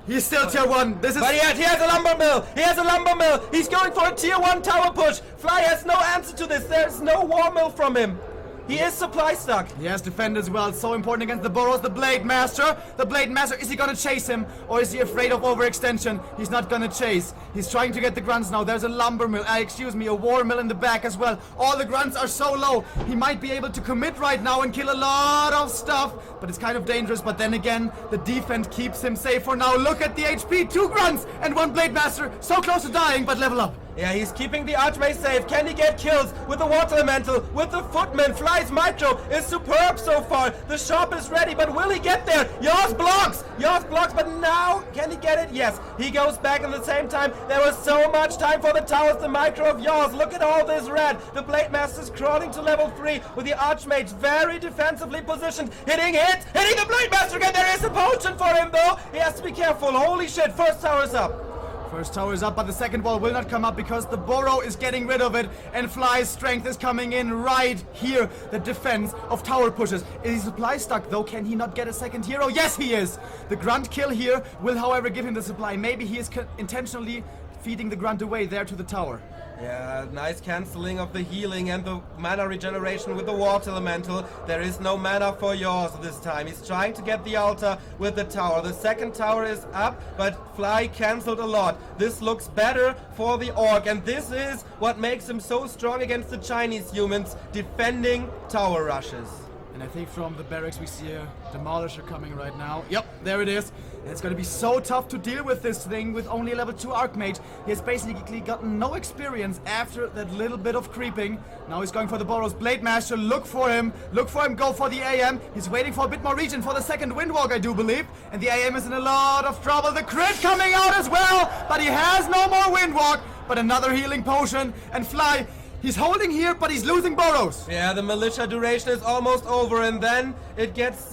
He's still tier 1. This is... But he has a lumber mill. He has a lumber mill. He's going for a tier 1 tower push. Fly has no answer to this. There's no war mill from him. He is supply stuck. He has defend as well. It's so important against the burrows. The Blade Master. The Blade Master. Is he gonna chase him? Or is he afraid of overextension? He's not gonna chase. He's trying to get the grunts now. There's a lumber mill. Excuse me, a war mill in the back as well. All the grunts are so low. He might be able to commit right now and kill a lot of stuff. But it's kind of dangerous. But then again, the defense keeps him safe for now. Look at the HP. 2 grunts and 1 Blade Master. So close to dying, but level up. Yeah, he's keeping the Archmage safe. Can he get kills with the Water Elemental? With the Footman? Fly's Mitro is superb so far. The shop is ready, but will he get there? Jaws blocks! Jaws blocks, but now, can he get it? Yes, he goes back at the same time. There was so much time for the towers, the Mitro of Jaws. Look at all this red. The Blade Master's crawling to level 3 with the Archmage very defensively positioned. Hitting the Blade Master again. There is a potion for him, though. He has to be careful. Holy shit, first tower's up. First tower is up, but the second wall will not come up because the burrow is getting rid of it, and Fly's strength is coming in right here. The defense of tower pushes. Is he supply stuck though? Can he not get a second hero? Yes, he is. The grunt kill here will, however, give him the supply. Maybe he is intentionally feeding the grunt away there to the tower. Yeah, nice cancelling of the healing and the mana regeneration with the Water Elemental. There is no mana for yours this time. He's trying to get the altar with the tower. The second tower is up, but Fly cancelled a lot. This looks better for the Orc, and this is what makes him so strong against the Chinese humans, defending tower rushes. And I think from the barracks we see a Demolisher coming right now. Yep, there it is. And it's gonna be so tough to deal with this thing with only a level 2 Archmage. He has basically gotten no experience after that little bit of creeping. Now he's going for the Boros. Blade Master, look for him, go for the AM. He's waiting for a bit more region for the second Windwalk, I do believe. And the AM is in a lot of trouble. The crit coming out as well, but he has no more Windwalk. But another healing potion, and Fly, he's holding here, but he's losing Boros. Yeah, the militia duration is almost over, and then it gets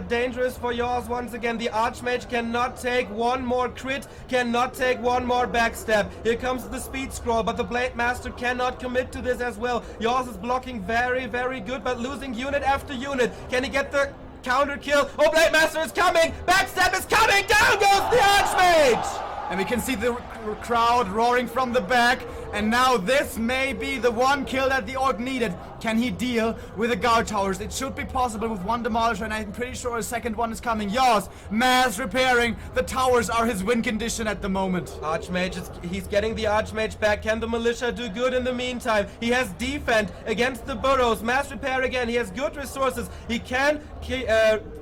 dangerous for yours once again. The Archmage cannot take one more crit, cannot take one more backstab. Here comes the speed scroll, but the Blade Master cannot commit to this as well. Yours is blocking very, very good, but losing unit after unit. Can he get the counter kill? Oh, Blade Master is coming! Backstab is coming! Down goes the Archmage! And we can see the crowd roaring from the back. And now this may be the one kill that the Orc needed. Can he deal with the guard towers? It should be possible with one Demolisher, and I'm pretty sure a second one is coming. Yours, mass repairing. The towers are his win condition at the moment. Archmage, he's getting the Archmage back. Can the Militia do good in the meantime? He has defend against the Burrows. Mass repair again. He has good resources. He can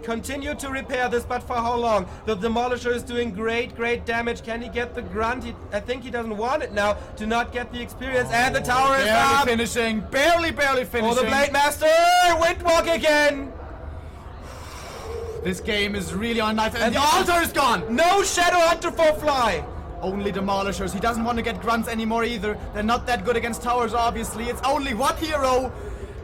continue to repair this, but for how long? The Demolisher is doing great damage. Can he get the grunt? I think he doesn't want it now to not get the experience. And the tower is up. Barely finishing. Oh, the Blade Master! Windwalk again! This game is really on knife, and the altar is gone! No Shadow Hunter for Fly! Only Demolishers. He doesn't want to get grunts anymore either. They're not that good against towers, obviously. It's only one hero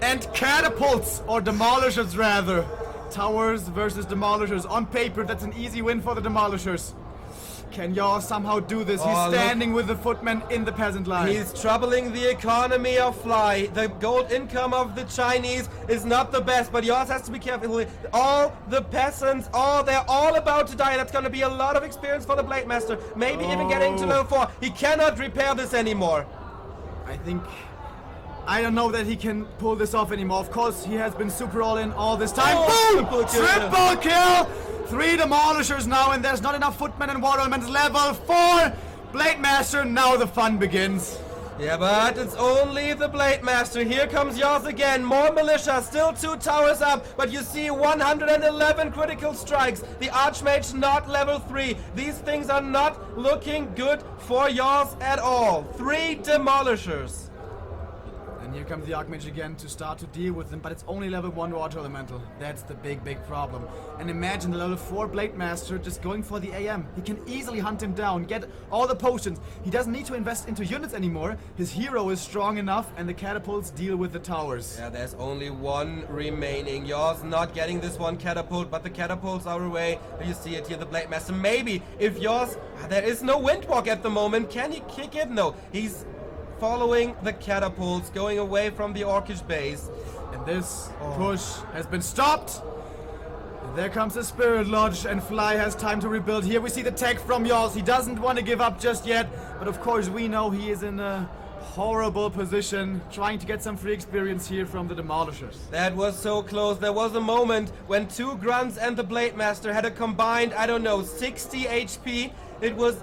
and catapults, or Demolishers rather. Towers versus Demolishers. On paper, that's an easy win for the Demolishers. Can Yaw somehow do this? He's standing with the footmen in the peasant line. He's troubling the economy of Fly. The gold income of the Chinese is not the best, but Yaws has to be careful. All the peasants, they're all about to die. That's going to be a lot of experience for the Blade Master. Maybe even getting to level 4. He cannot repair this anymore. I don't know that he can pull this off anymore. Of course, he has been super all in all this time. Boom! Triple kill! 3 Demolishers now, and there's not enough footmen and water elements. Level 4! Blade Master, now the fun begins. Yeah, but it's only the Blade Master. Here comes yours again. More militia, still 2 towers up, but you see 111 critical strikes. The Archmage not level 3. These things are not looking good for yours at all. 3 Demolishers. And here comes the Archmage again to start to deal with them, but it's only level 1 water elemental. That's the big problem. And imagine the level 4 Blade Master just going for the AM. He can easily hunt him down, get all the potions. He doesn't need to invest into units anymore. His hero is strong enough, and the catapults deal with the towers. Yeah, there's only 1 remaining. Yours not getting this 1 catapult, but the catapults are away. You see it here, the Blade Master. Maybe if yours, there is no Windwalk at the moment. Can he kick it? No, he's following the catapults, going away from the Orcish base. And this push has been stopped. And there comes the Spirit Lodge, and Fly has time to rebuild. Here we see the tech from Yaws. He doesn't want to give up just yet, but of course we know he is in a horrible position, trying to get some free experience here from the Demolishers. That was so close. There was a moment when 2 Grunts and the Blade Master had a combined, 60 HP. It was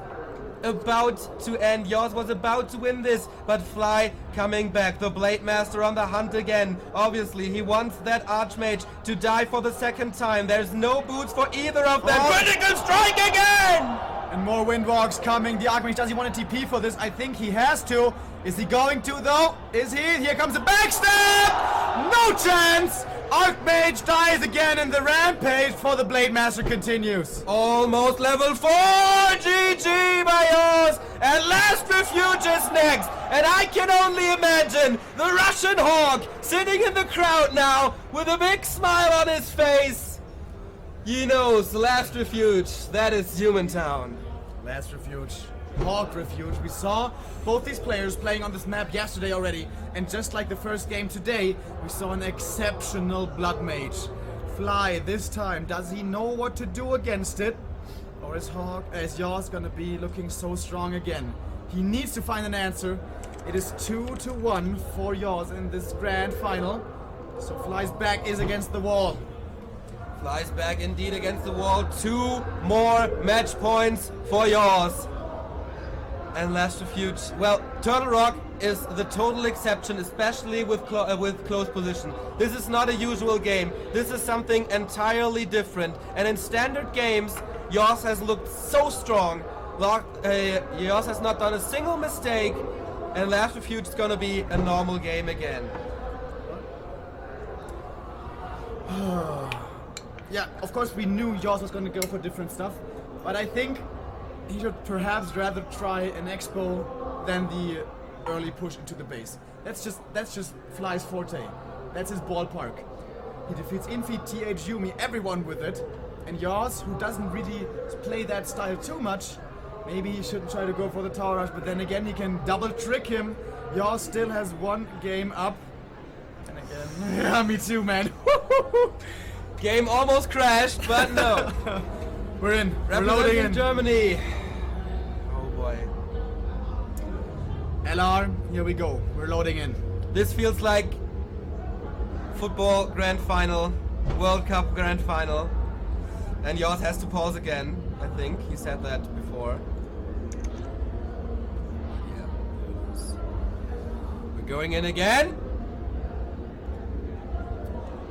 about to end. Yours was about to win this, but Fly coming back. The Blade Master on the hunt again. Obviously, he wants that Archmage to die for the second time. There's no boots for either of them. Critical strike again! And more Windwalks coming. The Archmage, does he want a TP for this? I think he has to. Is he going to, though? Is he? Here comes the backstab! No chance! Archmage dies again, and the rampage for the Blade Master continues. Almost level 4! GG by yours! And Last Refuge is next! And I can only imagine the Russian Hawk sitting in the crowd now with a big smile on his face. He knows Last Refuge, that is Humantown. Last Refuge. Hawk Refuge. We saw both these players playing on this map yesterday already, and just like the first game today, we saw an exceptional Blood Mage. Fly this time, does he know what to do against it? Or is Yaws gonna be looking so strong again? He needs to find an answer. It is 2-1 for Yaws in this grand final. So Fly's back is against the wall. Flies back indeed against the wall. 2 more match points for yours. and Lasterfuge. Well, Turtle Rock is the total exception, especially with close position. This is not a usual game. This is something entirely different. And in standard games, Yoss has looked so strong. Yoss has not done a single mistake, and Lasterfuge is gonna be a normal game again. Yeah, of course we knew Yoss was going to go for different stuff, but I think he should perhaps rather try an expo than the early push into the base. That's just Fly's forte. That's his ballpark. He defeats Infi, TH, Yumi, everyone with it, and Yoss, who doesn't really play that style too much, maybe he shouldn't try to go for the tower rush, but then again he can double trick him. Yoss still has one game up. And again, yeah, me too, man. Game almost crashed, but no. We're in. We're loading Representing in. Germany. Oh boy. LR, here we go. We're loading in. This feels like football grand final, World Cup grand final. And Yoss has to pause again, I think. He said that before. Yeah. We're going in again.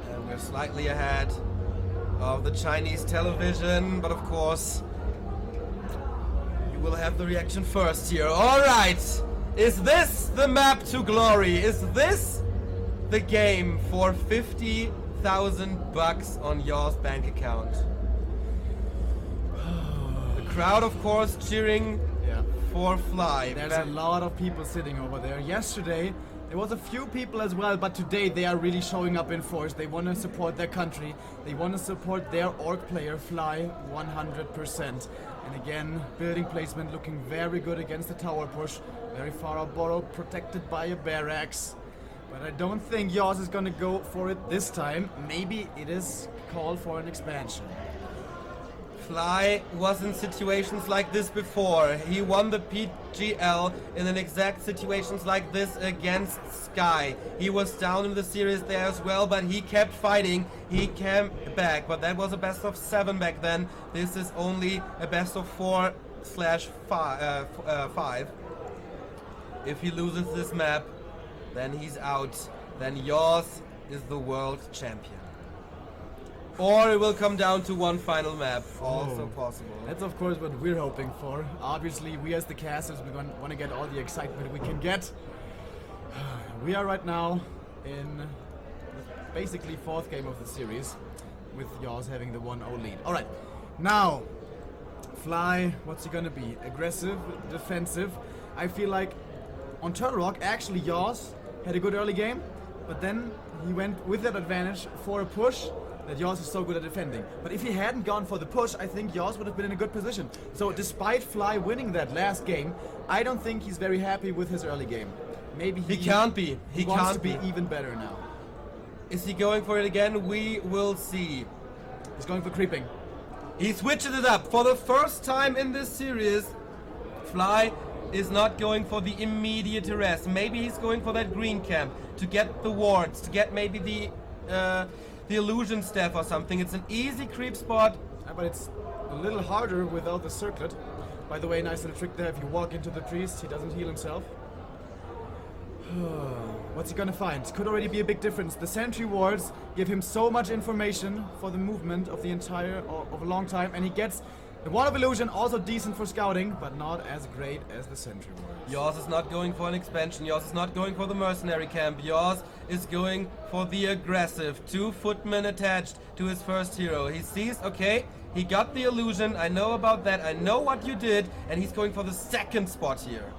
And we're slightly ahead of the Chinese television, but of course, you will have the reaction first here. Alright! Is this the map to glory? Is this the game for 50,000 bucks on Yoss bank account? The crowd, of course, cheering for Fly. There's a lot of people sitting over there. Yesterday, there was a few people as well, but today they are really showing up in force. They want to support their country. They want to support their orc player, Fly, 100%. And again, building placement looking very good against the tower push. Very far up Borrow, protected by a barracks. But I don't think Yoss is going to go for it this time. Maybe it is called for an expansion. Fly was in situations like this before. He won the PGL in an exact situations like this against Sky. He was down in the series there as well, but he kept fighting. He came back, but that was a best of 7 back then. This is only a best of 4/5. If he loses this map, then he's out. Then Yoss is the world champion. Or it will come down to one final map. Also possible. That's of course what we're hoping for. Obviously, we as the casters, we want to get all the excitement we can get. We are right now in basically 4th game of the series, with Yoss having the 1-0 lead. Alright, now, Fly, what's he gonna be? Aggressive, defensive? I feel like on Turtle Rock, actually Yoss had a good early game, but then he went with that advantage for a push that Yoss is so good at defending. But if he hadn't gone for the push, I think Yoss would have been in a good position. So despite Fly winning that last game, I don't think he's very happy with his early game. Maybe He can't be. He wants can't to be be. even better now. Is he going for it again? We will see. He's going for creeping. He switches it up. For the first time in this series, Fly is not going for the immediate arrest. Maybe he's going for that green camp to get the wards, to get maybe the illusion staff or something. It's an easy creep spot. But it's a little harder without the circlet. By the way, nice little trick there. If you walk into the priest, he doesn't heal himself. What's he gonna find? Could already be a big difference. The sentry wards give him so much information for the movement of the entire, of a long time, and he gets the Wall of Illusion, also decent for scouting, but not as great as the sentry wards. Yoss is not going for an expansion. Yoss is not going for the mercenary camp. Yoss is going for the aggressive. 2 footmen attached to his first hero. He sees, okay, he got the illusion. I know about that. I know what you did. And he's going for the second spot here.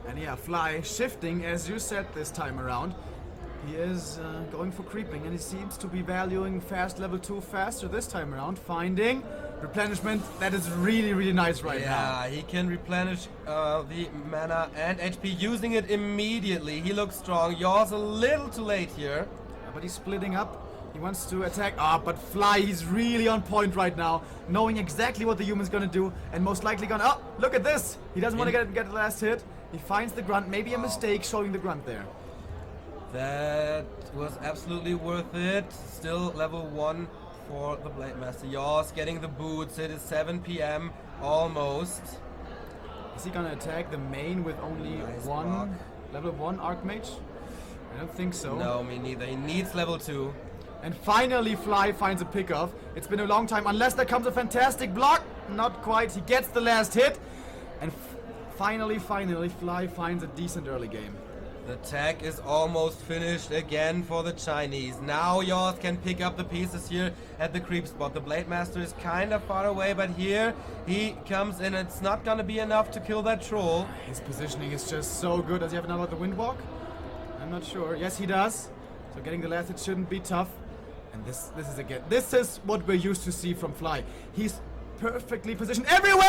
And yeah, Fly shifting, as you said this time around. He is going for creeping, and he seems to be valuing fast level 2 faster this time around, finding replenishment. That is really, really nice right now. Yeah, he can replenish the mana and HP using it immediately. He looks strong. Yoss a little too late here. But he's splitting up. He wants to attack. But Fly, he's really on point right now, knowing exactly what the human's gonna do, and most likely gonna... Oh, look at this! He doesn't want to get the last hit. He finds the grunt. Maybe a mistake showing the grunt there. That was absolutely worth it. Still level 1 for the Blade Master. Yoss getting the boots. It is 7 PM almost. Is he gonna attack the main with only Nice one block. level 1 Archmage? I don't think so. No, me neither. He needs level 2. And finally Fly finds a pickoff. It's been a long time, unless there comes a fantastic block. Not quite. He gets the last hit. And finally, Fly finds a decent early game. The tag is almost finished again for the Chinese. Now Yoth can pick up the pieces here at the creep spot. The Blade Master is kind of far away, but here he comes in. It's not gonna be enough to kill that troll. His positioning is just so good. Does he have another Windwalk? I'm not sure. Yes, he does. So getting the last hit shouldn't be tough. And this is what we're used to see from Fly. He's perfectly positioned everywhere.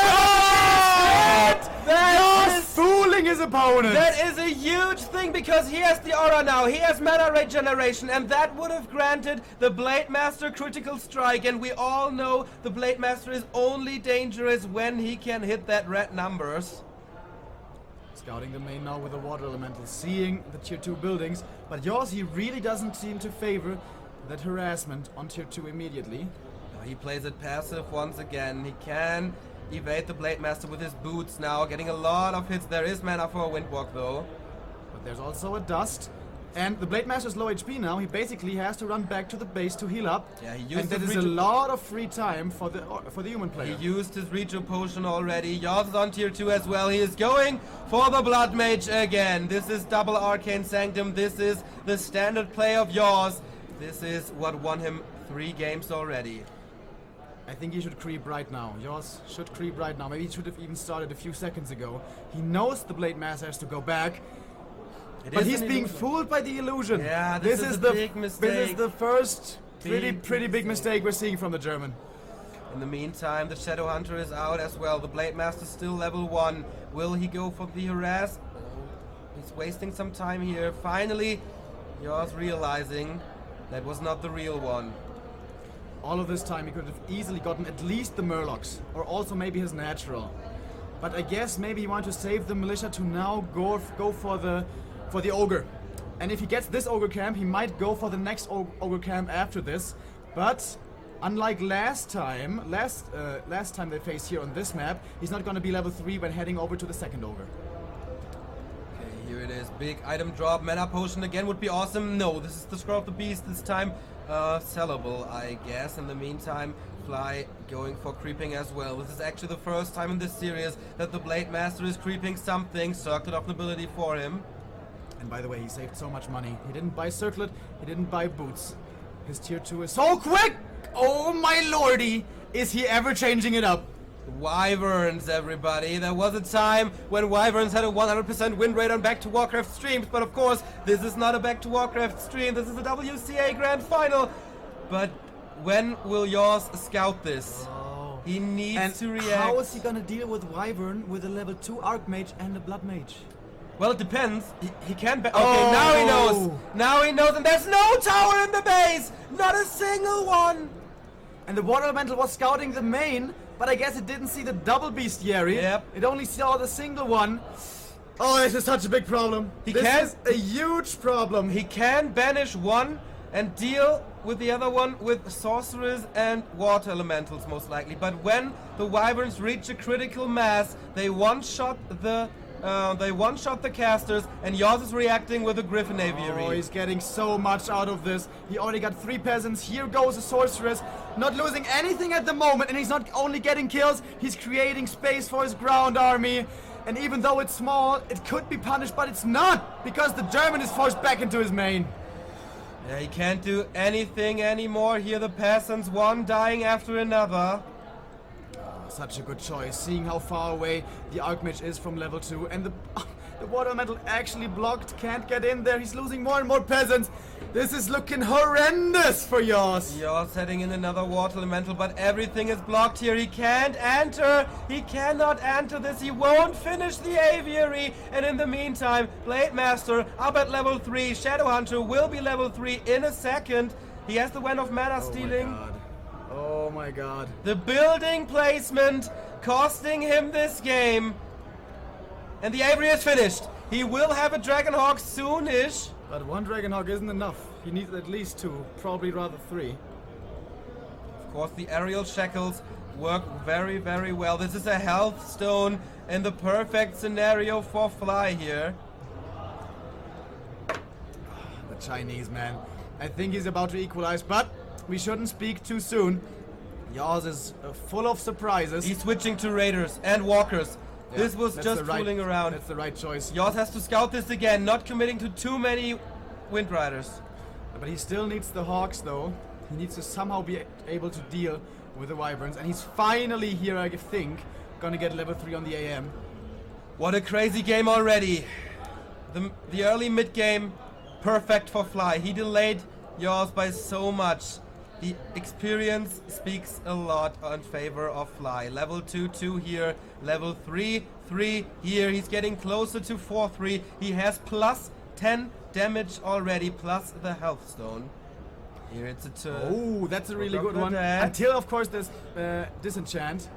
That is fooling his opponent. That is a huge thing because he has the aura now. He has mana regeneration, and that would have granted the Blade Master critical strike. And we all know the Blade Master is only dangerous when he can hit that red numbers. Scouting the main now with the water elemental, seeing the tier 2 buildings, but yours he really doesn't seem to favor that harassment on tier 2 immediately. He plays it passive once again. He can evade the Blade Master with his boots now, getting a lot of hits. There is mana for a Windwalk though. But there's also a dust. And the Blade Master is low HP now. He basically has to run back to the base to heal up. Yeah, he used and that his is a regen- lot of free time for the human player. He used his Regen Potion already. Yoth is on tier 2 as well. He is going for the Blood Mage again. This is double Arcane Sanctum. This is the standard play of yours. This is what won him 3 games already. I think he should creep right now. Yours should creep right now. Maybe he should have even started a few seconds ago. He knows the Blade Master has to go back. It But is he's an being illusion. fooled by the illusion. Yeah, this is a big This mistake. is the first Big pretty big mistake we're seeing from the German. In the meantime, the Shadow Hunter is out as well. The Blade Master still level 1. Will he go for the harass? He's wasting some time here. Finally, Yoth realizing that was not the real one. All of this time he could have easily gotten at least the Murlocs, or also maybe his natural. But I guess maybe he wanted to save the militia to now go for the ogre. And if he gets this ogre camp, he might go for the next ogre camp after this. But unlike last time they faced here on this map, he's not going to be level 3 when heading over to the second ogre. Okay, here it is. Big item drop. Mana Potion again would be awesome. No, this is the Scroll of the Beast this time. Sellable, I guess. In the meantime, Fly going for creeping as well. This is actually the first time in this series that the Blade Master is creeping something. Circlet of Nobility for him. And by the way, he saved so much money. He didn't buy circlet, he didn't buy boots. His tier 2 is so quick! Oh my lordy! Is he ever changing it up? Wyverns, everybody. There was a time when Wyverns had a 100% win rate on Back to Warcraft streams, but of course, this is not a Back to Warcraft stream. This is a WCA Grand Final. But when will yours scout this? Oh. He needs And to react. how is he gonna deal with Wyvern with a level 2 Archmage and a Blood Mage? Well, it depends. He can okay, now he knows. Now he knows, and there's no tower in the base! Not a single one! And the Water Elemental was scouting the main, but I guess it didn't see the double bestiary. Yep. It only saw the single one. Oh, this is such a big problem. This is a huge problem. He can banish one and deal with the other one with sorcerers and water elementals most likely. But when the Wyverns reach a critical mass, they one-shot the casters, and yours is reacting with a Griffin Aviary. Oh, he's getting so much out of this. He already got 3 peasants. Here goes a sorceress. Not losing anything at the moment, and he's not only getting kills, he's creating space for his ground army. And even though it's small, it could be punished, but it's not, because the German is forced back into his main. Yeah, he can't do anything anymore. Here the peasants, one dying after another. Such a good choice, seeing how far away the Archmage is from level 2, and the Water Elemental actually blocked, can't get in there. He's losing more and more peasants. This is looking horrendous for yours. You're setting in another water elemental, but everything is blocked here. He can't enter. He cannot enter this. He won't finish the aviary. And in the meantime, Blade Master up at level 3. Shadow Hunter will be level 3 in a second. He has the Wen of Mana stealing. Oh my god. The building placement costing him this game. And the aviary is finished. He will have a Dragonhawk soonish. But one Dragonhawk isn't enough. He needs at least 2, probably rather 3. Of course, the aerial shackles work very, very well. This is a health stone and the perfect scenario for Fly here. The Chinese man. I think he's about to equalize, but we shouldn't speak too soon. Yours is full of surprises. He's switching to Raiders and Walkers. Yeah, This was that's just the right- fooling around. That's the right choice. Yours has to scout this again, not committing to too many Wind Riders. But he still needs the Hawks, though. He needs to somehow be able to deal with the Wyverns. And he's finally here, I think, gonna get level 3 on the AM. What a crazy game already. The early mid game, perfect for Fly. He delayed yours by so much. The experience speaks a lot in favor of Fly. Level 2 here, level 3 here. He's getting closer to 4-3. He has plus 10 damage already, plus the health stone. Here it's a turn. Oh, that's a really Look good at one. that. Until, of course, there's Disenchant.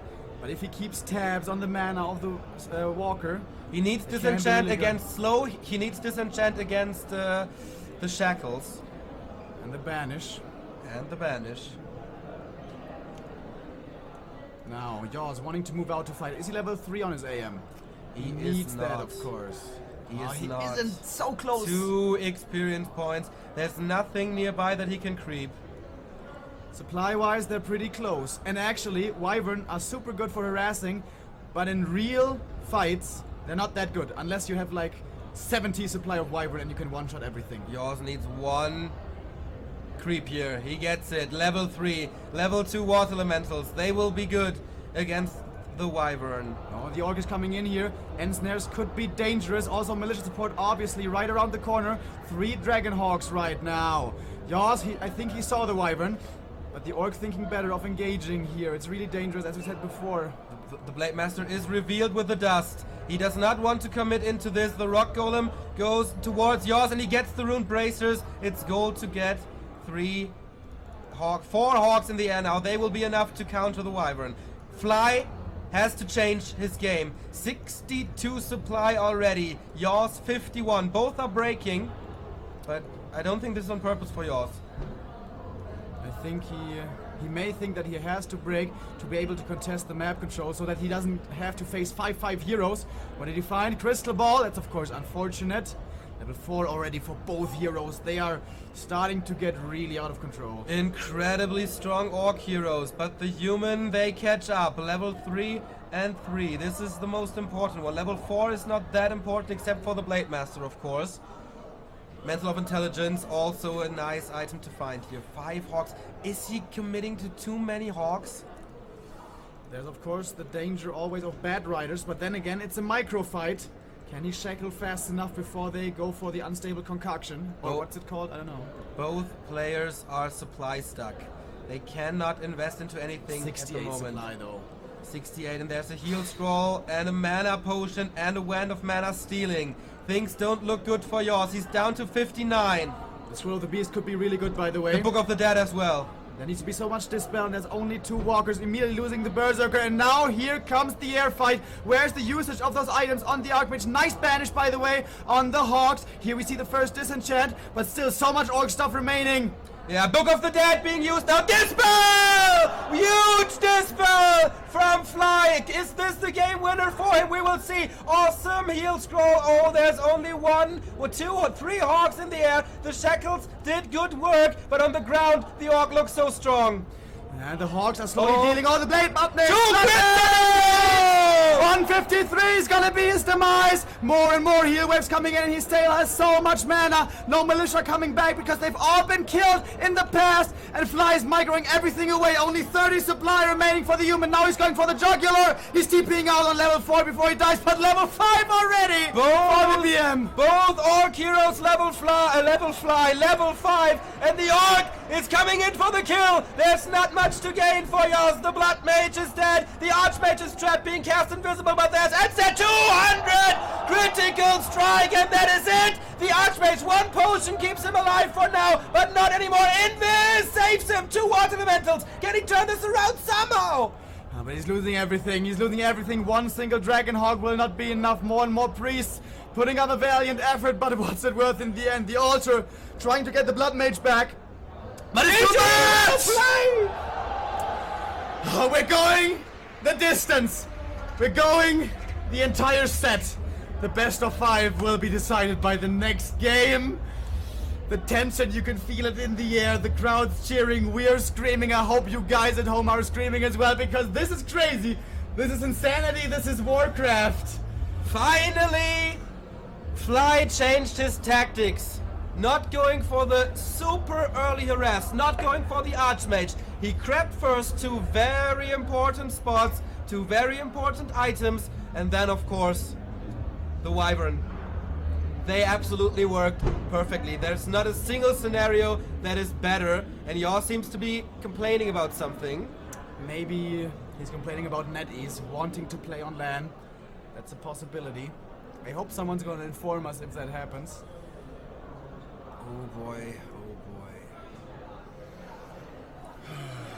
But if he keeps tabs on the mana of the Walker, He needs It can be disenchant really good. against slow. He needs disenchant against the shackles and the Banish. and the banish. Now, Jaws wanting to move out to fight. Is he level 3 on his AM? He He is needs that, not. of course. He Oh, is he not. isn't so close. 2 experience points. There's nothing nearby that he can creep. Supply-wise, they're pretty close. And actually, Wyvern are super good for harassing, but in real fights, they're not that good. Unless you have like 70 supply of Wyvern and you can one-shot everything. Yours needs 1 creep here. He gets it. Level 3. Level 2 water elementals. They will be good against the Wyvern. Oh, the Orc is coming in here. Ensnares could be dangerous. Also, militia support obviously right around the corner. 3 Dragonhawks right now. Jaws, I think he saw the Wyvern. But the Orc thinking better of engaging here. It's really dangerous, as we said before. The Blade Master is revealed with the dust. He does not want to commit into this. The Rock Golem goes towards yours and he gets the Rune Bracers. It's goal to get 4 Hawks in the air now. They will be enough to counter the Wyvern. Fly has to change his game. 62 supply already. Yours 51. Both are breaking. But I don't think this is on purpose for yours. I think he may think that he has to break to be able to contest the map control so that he doesn't have to face 5-5 heroes. What did he find? Crystal Ball. That's of course unfortunate. Level 4 already for both heroes. They are starting to get really out of control. Incredibly strong Orc heroes, but the human, they catch up. Level 3 and 3. This is the most important one. Level 4 is not that important except for the Blade Master, of course. Mantle of Intelligence, also a nice item to find here. 5 Hawks. Is he committing to too many Hawks? There's of course the danger always of bad riders, but then again it's a micro fight. Can he shackle fast enough before they go for the unstable concoction? Or Oh. what's it called? I don't know. Both players are supply stuck. They cannot invest into anything at the 68 moment. supply though. 68, and there's a heal scroll and a mana potion and a wand of mana stealing. Things don't look good for yours. He's down to 59. The Scroll of the Beast could be really good, by the way. The Book of the Dead as well. There needs to be so much dispel, and there's only 2 walkers immediately losing the Berserker, and now here comes the air fight. Where's the usage of those items on the Archmage? Nice banish, by the way, on the Hawks. Here we see the first disenchant, but still so much Orc stuff remaining. Yeah, Book of the Dead being used now. Dispel! Huge dispel from Fly. Is this the game winner for him? We will see. Awesome heal scroll. Oh, there's only 1 or 2 or 3 Hawks in the air. The Shackles did good work, but on the ground, the Orc looks so strong. And the Hawks are slowly Oh. dealing all the blade updates. 250! 153 is gonna be his demise. More and more heal waves coming in, and he still has so much mana. No militia coming back because they've all been killed in the past. And Fly is microing everything away. Only 30 supply remaining for the human. Now he's going for the jugular. He's TPing out on level 4 before he dies, but level 5 already for the BM. Both Orc heroes level 5, and the Orc is coming in for the kill. There's not much to gain for yours. The Blood Mage is dead. The Archmage is trapped, being cast invisible, but there's Enset 200 critical strike, and that is it. The Archmage, 1 potion keeps him alive for now, but not anymore. Invis saves him. 2 water elementals. Can he turn this around somehow? But he's losing everything. He's losing everything. 1 single Dragonhawk will not be enough. More and more priests putting up a valiant effort, but what's it worth in the end? The altar trying to get the Blood Mage back. But it's too much! Oh, we're going the distance. We're going the entire set. The best of 5 will be decided by the next game. The tension, you can feel it in the air. The crowd's cheering. We're screaming. I hope you guys at home are screaming as well, because this is crazy. This is insanity. This is Warcraft. Finally, Fly changed his tactics. Not going for the super early harass, not going for the Archmage. He crept first to very important spots, to very important items, and then of course, the Wyvern. They absolutely worked perfectly. There's not a single scenario that is better, and Yaw seems to be complaining about something. Maybe he's complaining about NetEase wanting to play on LAN. That's a possibility. I hope someone's gonna inform us if that happens. Oh boy, oh boy.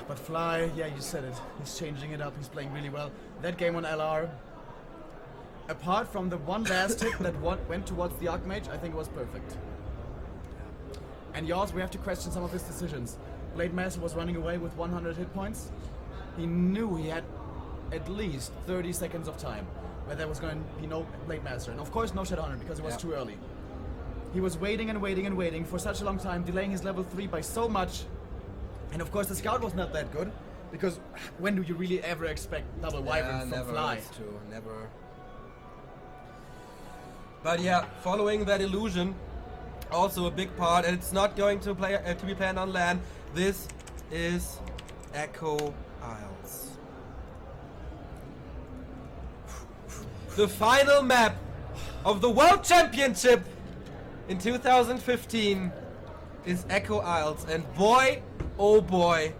But Fly, yeah, you said it. He's changing it up. He's playing really well. That game on LR, apart from the one last hit that went towards the Archmage, I think it was perfect. And yours, we have to question some of his decisions. Blade Master was running away with 100 hit points. He knew he had at least 30 seconds of time where there was going to be no Blade Master. And of course no Shadowhunter, because it was too early. He was waiting and waiting and waiting for such a long time, delaying his level 3 by so much. And of course the Scout was not that good, because when do you really ever expect double Wyvern from never, Fly? that's true, never. But yeah, following that illusion, also a big part, and it's not going to be played on LAN. This is Echo Isles. The final map of the World Championship in 2015 is Echo Isles, and boy, oh boy,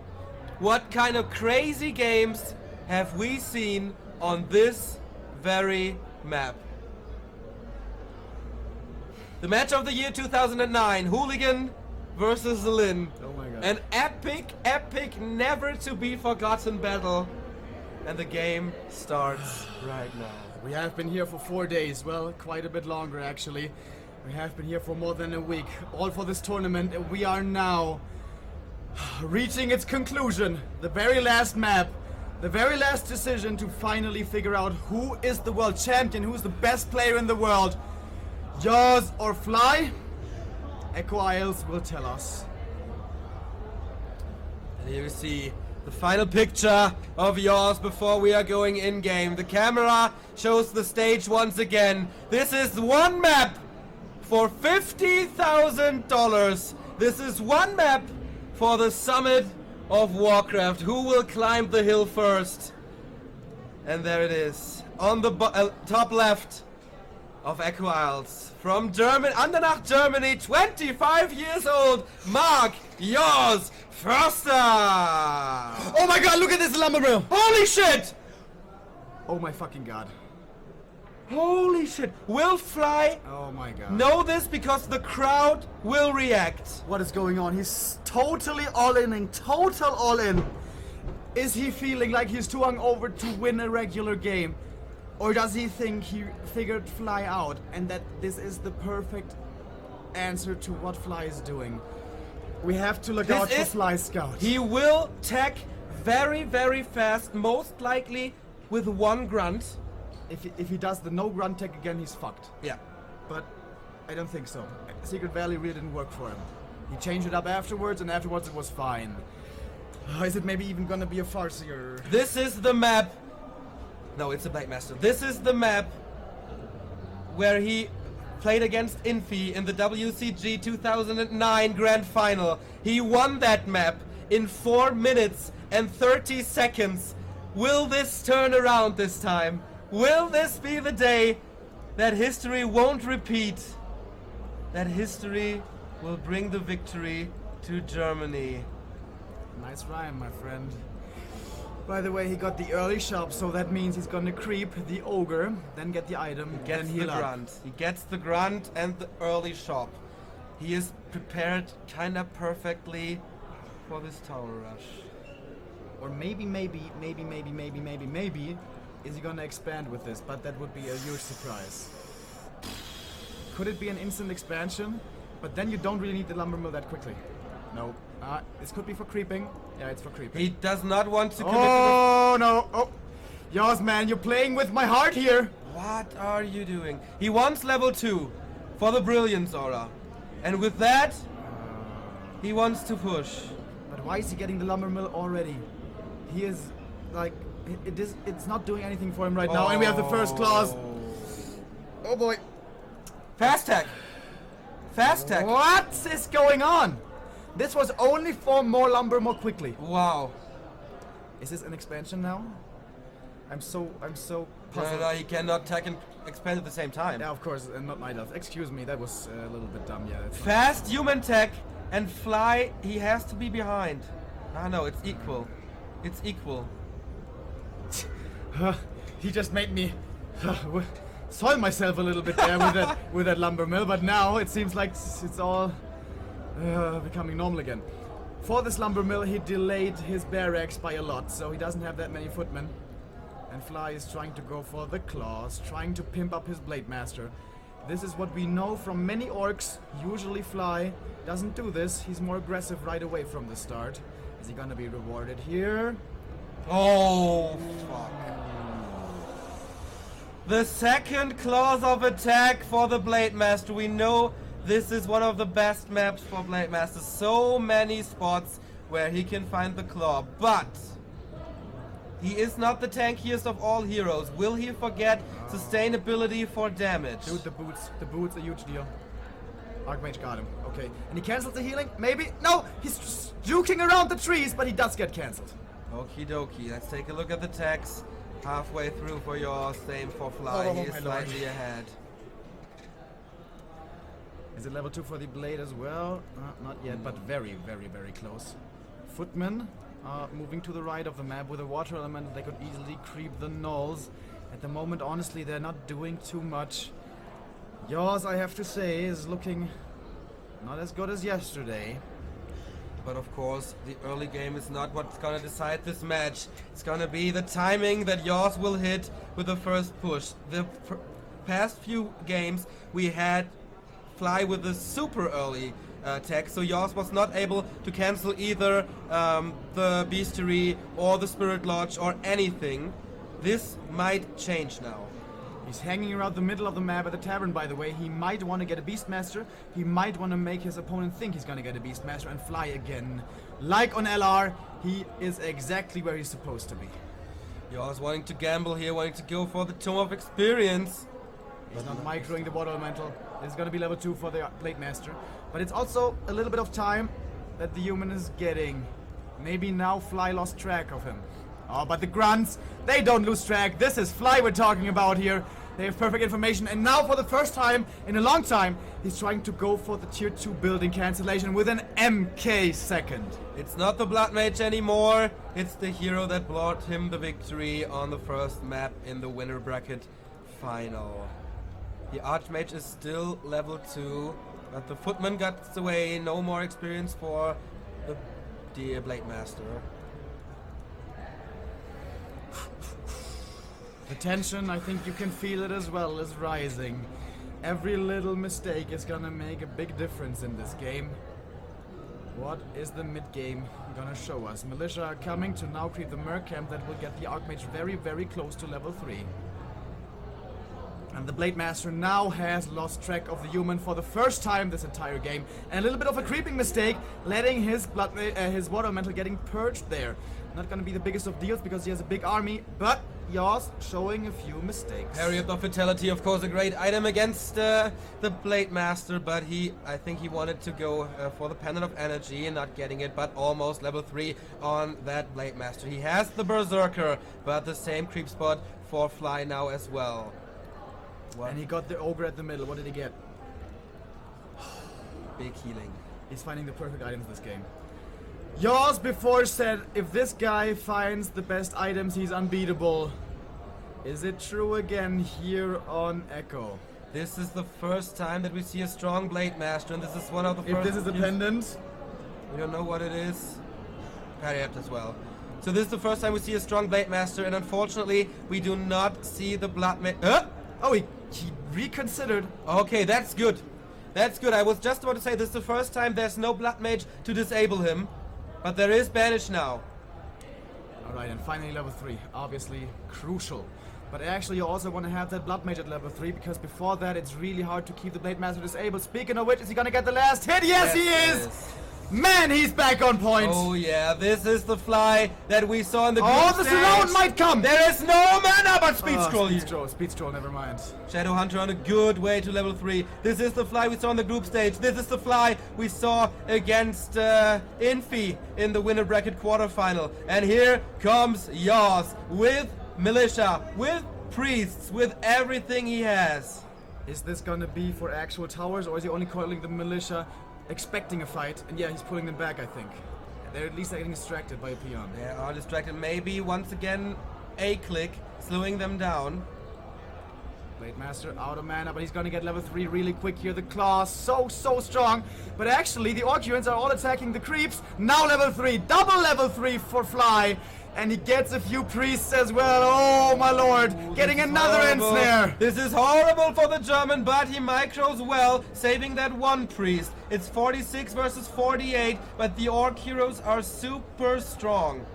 what kind of crazy games have we seen on this very map. The match of the year 2009, Hooligan versus Lin. Oh my god. An epic, never to be forgotten battle. And the game starts right now. We have been here for 4 days, well, quite a bit longer actually. We have been here for more than a week, all for this tournament, and we are now reaching its conclusion. The very last map, the very last decision to finally figure out who is the world champion, who's the best player in the world. Jaws or Fly? Echo Isles will tell us. And here we see the final picture of yours before we are going in-game. The camera shows the stage once again. This is one map for $50,000. This is one map for the summit of Warcraft. Who will climb the hill first? And there it is. On the top left of Echo Isles. From Germany, Andernach, Germany, 25 years old, Mark, yours, Förster! Oh my god, look at this lumber mill! Holy shit! Oh my fucking god. Holy shit! Will Fly Oh my god. know this because the crowd will react? What is going on? He's totally all in, total all in. Is he feeling like he's too hungover to win a regular game? Or does he think he figured Fly out and that this is the perfect answer to what Fly is doing? We have to look out for Fly Scout. He will tech very, very fast, most likely with one grunt. If he does the no grunt tech again, he's fucked. Yeah. But I don't think so. Secret Valley really didn't work for him. He changed it up afterwards, and afterwards it was fine. Is it maybe even gonna be a Farseer? This is the map. No, it's a Blade Master. This is the map where he played against Infi in the WCG 2009 Grand Final. He won that map in 4 minutes and 30 seconds. Will this turn around this time? Will this be the day that history won't repeat? That history will bring the victory to Germany. Nice rhyme, my friend. By the way, he got the early shop, so that means he's gonna creep the ogre, then get the item, Gets then the heal up. grunt. He gets the grunt and the early shop. He is prepared kinda perfectly for this tower rush. Or maybe, is he gonna expand with this? But that would be a huge surprise. Could it be an instant expansion? But then you don't really need the lumber mill that quickly. No. This could be for creeping. Yeah, it's for creeping. He does not want to commit Oh no! Oh, Yoz, man, you're playing with my heart here. to the... What are you doing? He wants level 2 for the Brilliance Aura. And with that, he wants to push. But why is he getting the lumber mill already? He is like it's not doing anything for him right now, and we have the first clause. Oh boy! Fast tech. Fast tech. What is going on? This was only for more lumber more quickly. Wow. Is this an expansion now? I'm so No, puzzled. no, he cannot tech and expand at the same time. Yeah, of course, and not Night Elf. Excuse me, that was a little bit dumb. Yeah. That's Fast human tech and fly, he has to be behind. Ah no, it's equal. It's equal. He just made me soil myself a little bit there with that lumber mill, but now it seems like it's all becoming normal again. For this lumber mill, he delayed his barracks by a lot, so he doesn't have that many footmen. And Fly is trying to go for the claws, trying to pimp up his Blade Master. This is what we know from many orcs. Usually Fly doesn't do this. He's more aggressive right away from the start. Is he gonna be rewarded here? Oh, fuck. The second clause of attack for the Blade Master. We know this is one of the best maps for Blade Master. So many spots where he can find the claw. But he is not the tankiest of all heroes. Will he forget sustainability for damage? Dude, the boots, a huge deal. Archmage got him. Okay. And he cancels the healing? Maybe? No! He's just juking around the trees, but he does get cancelled. Okie dokie. Let's take a look at the techs. Halfway through for your same for Fly. Oh, He is my slightly lord. ahead. Is it level 2 for the blade as well? Not yet, but very, very, very close. Footmen are moving to the right of the map with a water element. They could easily creep the knolls. At the moment, honestly, they're not doing too much. Yours, I have to say, is looking not as good as yesterday. But of course, the early game is not what's gonna decide this match. It's gonna be the timing that yours will hit with the first push. The past few games, we had Fly with the super early tech, so yours was not able to cancel either the Beastery or the Spirit Lodge or anything. This might change now. He's hanging around the middle of the map at the tavern, by the way. He might want to get a Beastmaster. He might want to make his opponent think he's going to get a Beastmaster and Fly again. Like on LR, he is exactly where he's supposed to be. Yours wanting to gamble here, wanting to go for the Tome of Experience. He's not microing the Water Elemental. This is going to be level 2 for the Blade Master. But it's also a little bit of time that the human is getting. Maybe now Fly lost track of him. Oh, but the grunts, they don't lose track. This is Fly we're talking about here. They have perfect information, and now for the first time in a long time, he's trying to go for the tier 2 building cancellation with an MK second. It's not the Blood Mage anymore. It's the hero that brought him the victory on the first map in the winner bracket final. The Archmage is still level 2, but the Footman got away. No more experience for the Blade Master. The tension, I think you can feel it as well, is rising. Every little mistake is gonna make a big difference in this game. What is the mid-game gonna show us? Militia are coming to now create the Merc camp that will get the Archmage very, very close to level 3. And the Blade Master now has lost track of the human for the first time this entire game. And a little bit of a creeping mistake, letting his Water Elemental getting purged there. Not gonna be the biggest of deals because he has a big army, but yours showing a few mistakes. Harriet of Vitality, of course, a great item against the Blade Master, but I think he wanted to go for the Pendant of Energy and not getting it, but almost level 3 on that Blade Master. He has the Berserker, but the same creep spot for Fly now as well. What? And he got the Ogre at the middle. What did he get? Big healing. He's finding the perfect items this game. Yours before said, if this guy finds the best items, he's unbeatable. Is it true again here on Echo? This is the first time that we see a strong Blade Master, and this is one of the first... If this is a pendant? We don't know what it is. Harriet as well. So this is the first time we see a strong Blade Master, and unfortunately, we do not see the Blood Mage... Oh, he reconsidered. Okay, that's good. That's good. I was just about to say this is the first time there's no Blood Mage to disable him. But there is Banish now. Alright, and finally level 3. Obviously crucial. But actually you also want to have that Blood Mage at level 3, because before that it's really hard to keep the Blade Master disabled. Speaking of which, is he gonna get the last hit? Yes, he is! Man, he's back on point! Oh yeah, this is the Fly that we saw in the group the stage. Surround might come! There is no mana but Speed Scroll. Speed Scroll, never mind. Shadow Hunter on a good way to level 3. This is the Fly we saw in the group stage. This is the Fly we saw against Infi in the winner bracket quarterfinal. And here comes Yaz with Militia, with Priests, with everything he has. Is this gonna be for actual towers, or is he only calling the Militia expecting a fight? And yeah, he's pulling them back, I think. They're at least getting distracted by a peon. They are distracted. Maybe once again a click, slowing them down. Blade Master out of mana, but he's gonna get level 3 really quick here. The claws so strong. But actually, the Orcurians are all attacking the creeps. Now level 3, double level 3 for Fly. And he gets a few priests as well. Oh my lord, getting another ensnare. This is horrible for the German, but he micros well, saving that one priest. It's 46 versus 48, but the Orc heroes are super strong.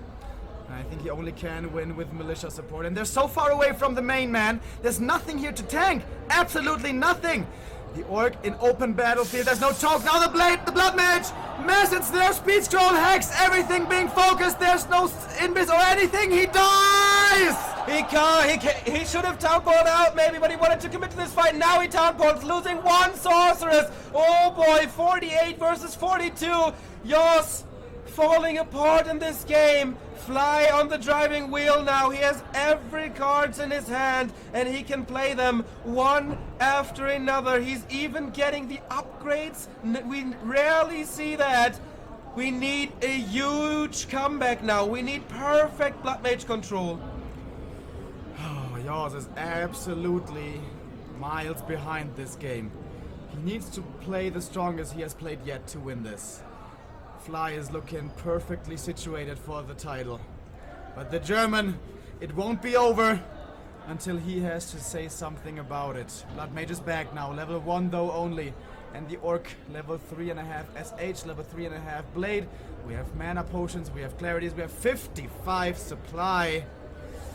I think he only can win with Militia support, and they're so far away from the main man. There's nothing here to tank. Absolutely nothing. The Orc in open battlefield. There's no choke. Now the Blood Mage. Message there. Speed Scroll, Hex, everything being focused. There's no invis or anything. He dies. He should have townpoled out maybe, but he wanted to commit to this fight. Now he townpolls, losing one Sorceress. Oh boy, 48 versus 42. Yos falling apart in this game. Fly on the driving wheel now. He has every cards in his hand and he can play them one after another. He's even getting the upgrades. We rarely see that. We need a huge comeback now. We need perfect Blood Mage control. Oh, Yaz is absolutely miles behind this game. He needs to play the strongest he has played yet to win this. Fly is looking perfectly situated for the title. But the German, it won't be over until he has to say something about it. Blood Mage is back now, level 1 though only. And the Orc level 3.5, SH level 3.5 Blade. We have mana potions, we have clarities, we have 55 supply.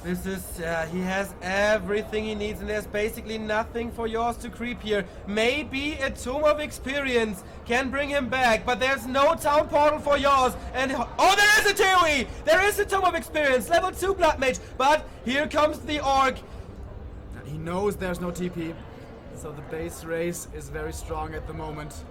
This is, he has everything he needs and there's basically nothing for yours to creep here. Maybe a Tomb of Experience can bring him back, but there's no town portal for yours. And, oh, there is a ToE! There is a Tomb of Experience, level 2 Blood Mage, but here comes the Orc. He knows there's no TP, so the base race is very strong at the moment.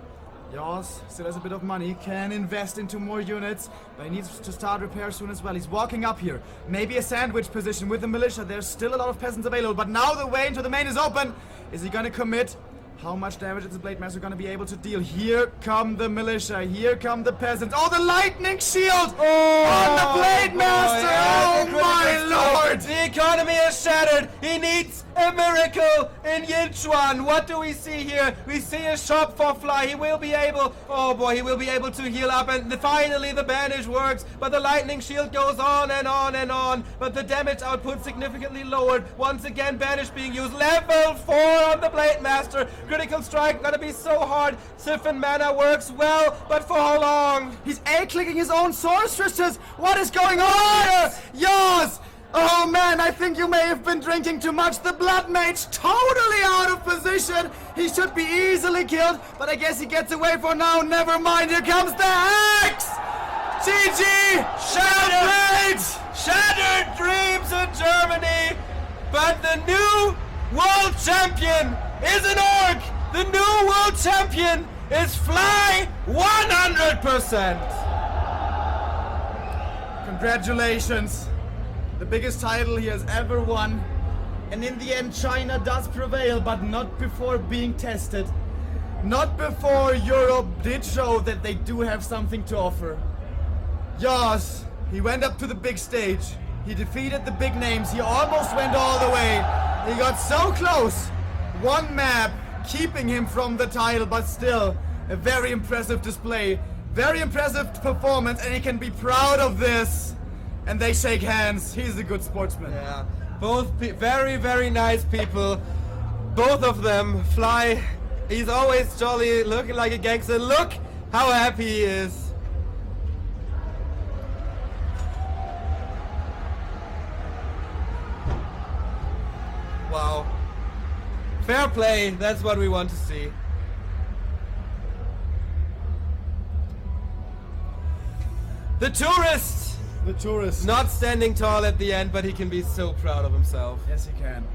Yaz still has a bit of money, can invest into more units, but he needs to start repair soon as well. He's walking up here. Maybe a sandwich position with the Militia. There's still a lot of peasants available, but now the way into the main is open. Is he gonna commit? How much damage is the Blade Master gonna be able to deal? Here come the Militia, here come the peasants. Oh, the lightning shield on the Blade Master! Oh my lord! The economy is shattered. He needs a miracle in Yinchuan. What do we see here? We see a shop for Fly. He will be able, oh boy, he will be able to heal up, and finally the banish works, but the lightning shield goes on and on and on, but the damage output significantly lowered. Once again, banish being used. Level 4 on the Blade Master. Critical strike gonna be so hard. Siphon mana works well, but for how long? He's A-clicking his own sorceresses. What is going on here? Yaz! Oh man, I think you may have been drinking too much. The Blood Mage totally out of position. He should be easily killed, but I guess he gets away for now. Never mind, here comes the Hex! GG! Shattered dreams in Germany, but the new world champion is an Orc. The new world champion is Fly 100%. Congratulations. The biggest title he has ever won. And in the end, China does prevail, but not before being tested. Not before Europe did show that they do have something to offer. Yaz, he went up to the big stage. He defeated the big names. He almost went all the way. He got so close. One map keeping him from the title, but still a very impressive display. Very impressive performance, and he can be proud of this. And they shake hands. He's a good sportsman. Yeah, both very, very nice people. Both of them. Fly He's always jolly, looking like a gangster. Look how happy he is. Wow. Fair play, that's what we want to see. The tourist! The tourist. Not standing tall at the end, but he can be so proud of himself. Yes, he can.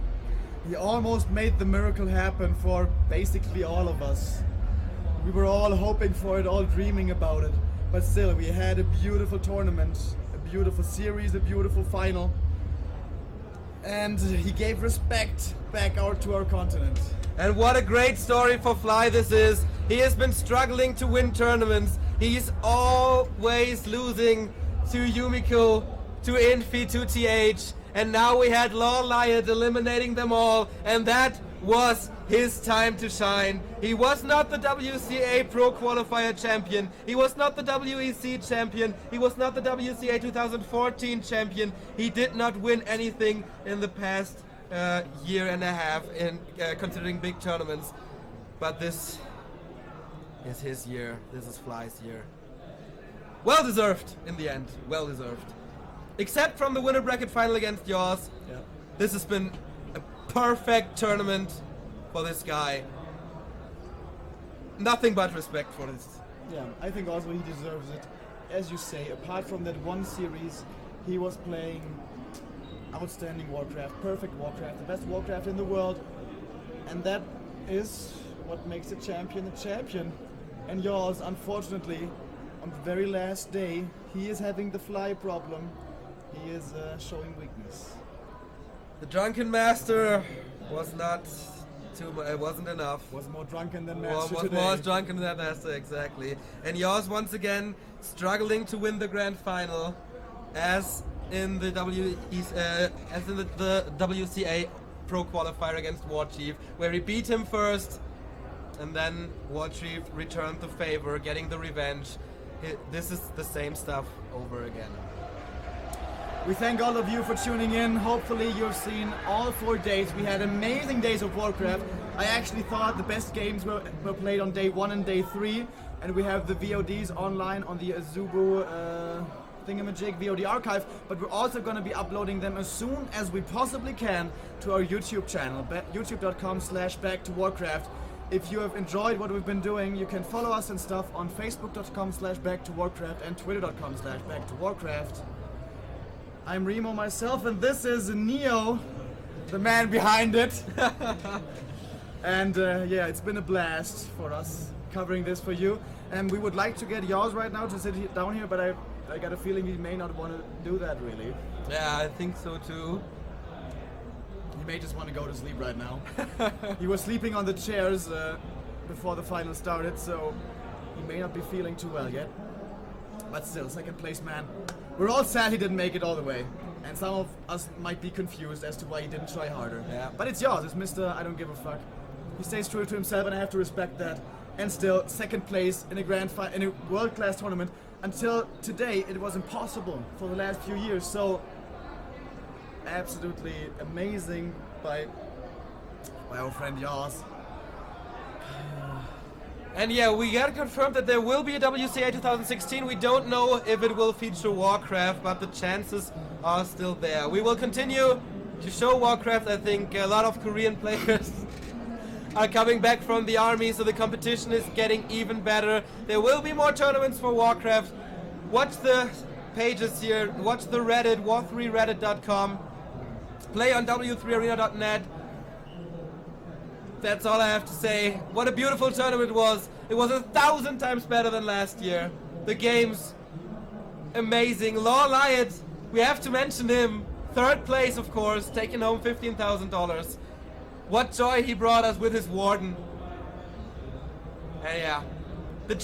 He almost made the miracle happen for basically all of us. We were all hoping for it, all dreaming about it. But still, we had a beautiful tournament, a beautiful series, a beautiful final. And he gave respect back out to our continent. And what a great story for Fly this is. He has been struggling to win tournaments. He's always losing to Yumiko, to Infi, to TH. And now we had Law Lyot eliminating them all. And that was his time to shine. He was not the WCA Pro Qualifier champion. He was not the WEC champion. He was not the WCA 2014 champion. He did not win anything in the past year and a half in considering big tournaments. But this is his year. This is Fly's year. Well deserved in the end. Well deserved. Except from the winner bracket final against Jaws. Yeah. This has been a perfect tournament for this guy. Nothing but respect for this. Yeah, I think also he deserves it. As you say, apart from that one series, he was playing outstanding Warcraft, perfect Warcraft, the best Warcraft in the world. And that is what makes a champion a champion. And yours, unfortunately, on the very last day, he is having the fly problem. He is showing weakness. The Drunken Master was not too much, it wasn't enough. Was more drunken than Was Master today. more drunken than Master, exactly. And yours once again struggling to win the grand final, as in the the WCA Pro Qualifier against Warchief, where he beat him first, and then Warchief returned the favor, getting the revenge. This is the same stuff over again. We thank all of you for tuning in. Hopefully you've seen all 4 days. We had amazing days of Warcraft. I actually thought the best games were played on day 1 and day 3. And we have the VODs online on the Azubu thingamajig VOD archive. But we're also going to be uploading them as soon as we possibly can to our YouTube channel, youtube.com/backtowarcraft. If you have enjoyed what we've been doing, you can follow us and stuff on facebook.com/backtowarcraft and twitter.com/backtowarcraft. I'm Remo myself, and this is Neo, the man behind it. And yeah, it's been a blast for us covering this for you. And we would like to get yours right now to sit down here, but I got a feeling he may not want to do that really. Yeah, I think so too. He may just want to go to sleep right now. He was sleeping on the chairs before the final started, so he may not be feeling too well yet. But still, second place man. We're all sad he didn't make it all the way. And some of us might be confused as to why he didn't try harder. Yeah. But it's yours, it's Mr. I don't give a fuck. He stays true to himself and I have to respect that. And still, second place in a in a world-class tournament. Until today, it was impossible for the last few years. So, absolutely amazing by our friend Yas. And yeah, we got confirmed that there will be a WCA 2016. We don't know if it will feature Warcraft, but the chances are still there. We will continue to show Warcraft. I think a lot of Korean players are coming back from the army, so the competition is getting even better. There will be more tournaments for Warcraft. Watch the pages here. Watch the Reddit, war3reddit.com. Play on w3arena.net. That's all I have to say. What a beautiful tournament it was. It was 1,000 times better than last year. The games, amazing. Law Lyot, we have to mention him. Third place, of course, taking home $15,000. What joy he brought us with his Warden. And yeah, the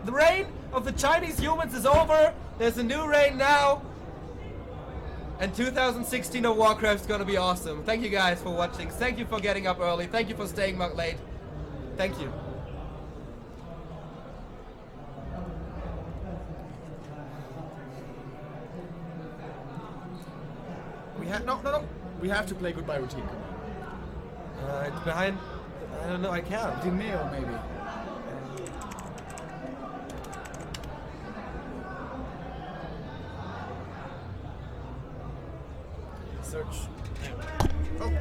reign of the Chinese humans is over. There's a new reign now. And 2016 of Warcraft is gonna be awesome. Thank you guys for watching. Thank you for getting up early. Thank you for staying up late. Thank you. We have no. We have to play goodbye routine. It's behind. I don't know. I can't. Dineo maybe. Search. Oh.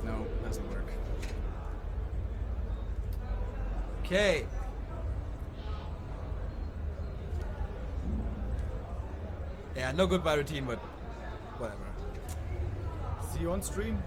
No, doesn't work. Okay. Yeah, no goodbye routine, but whatever. See you on stream.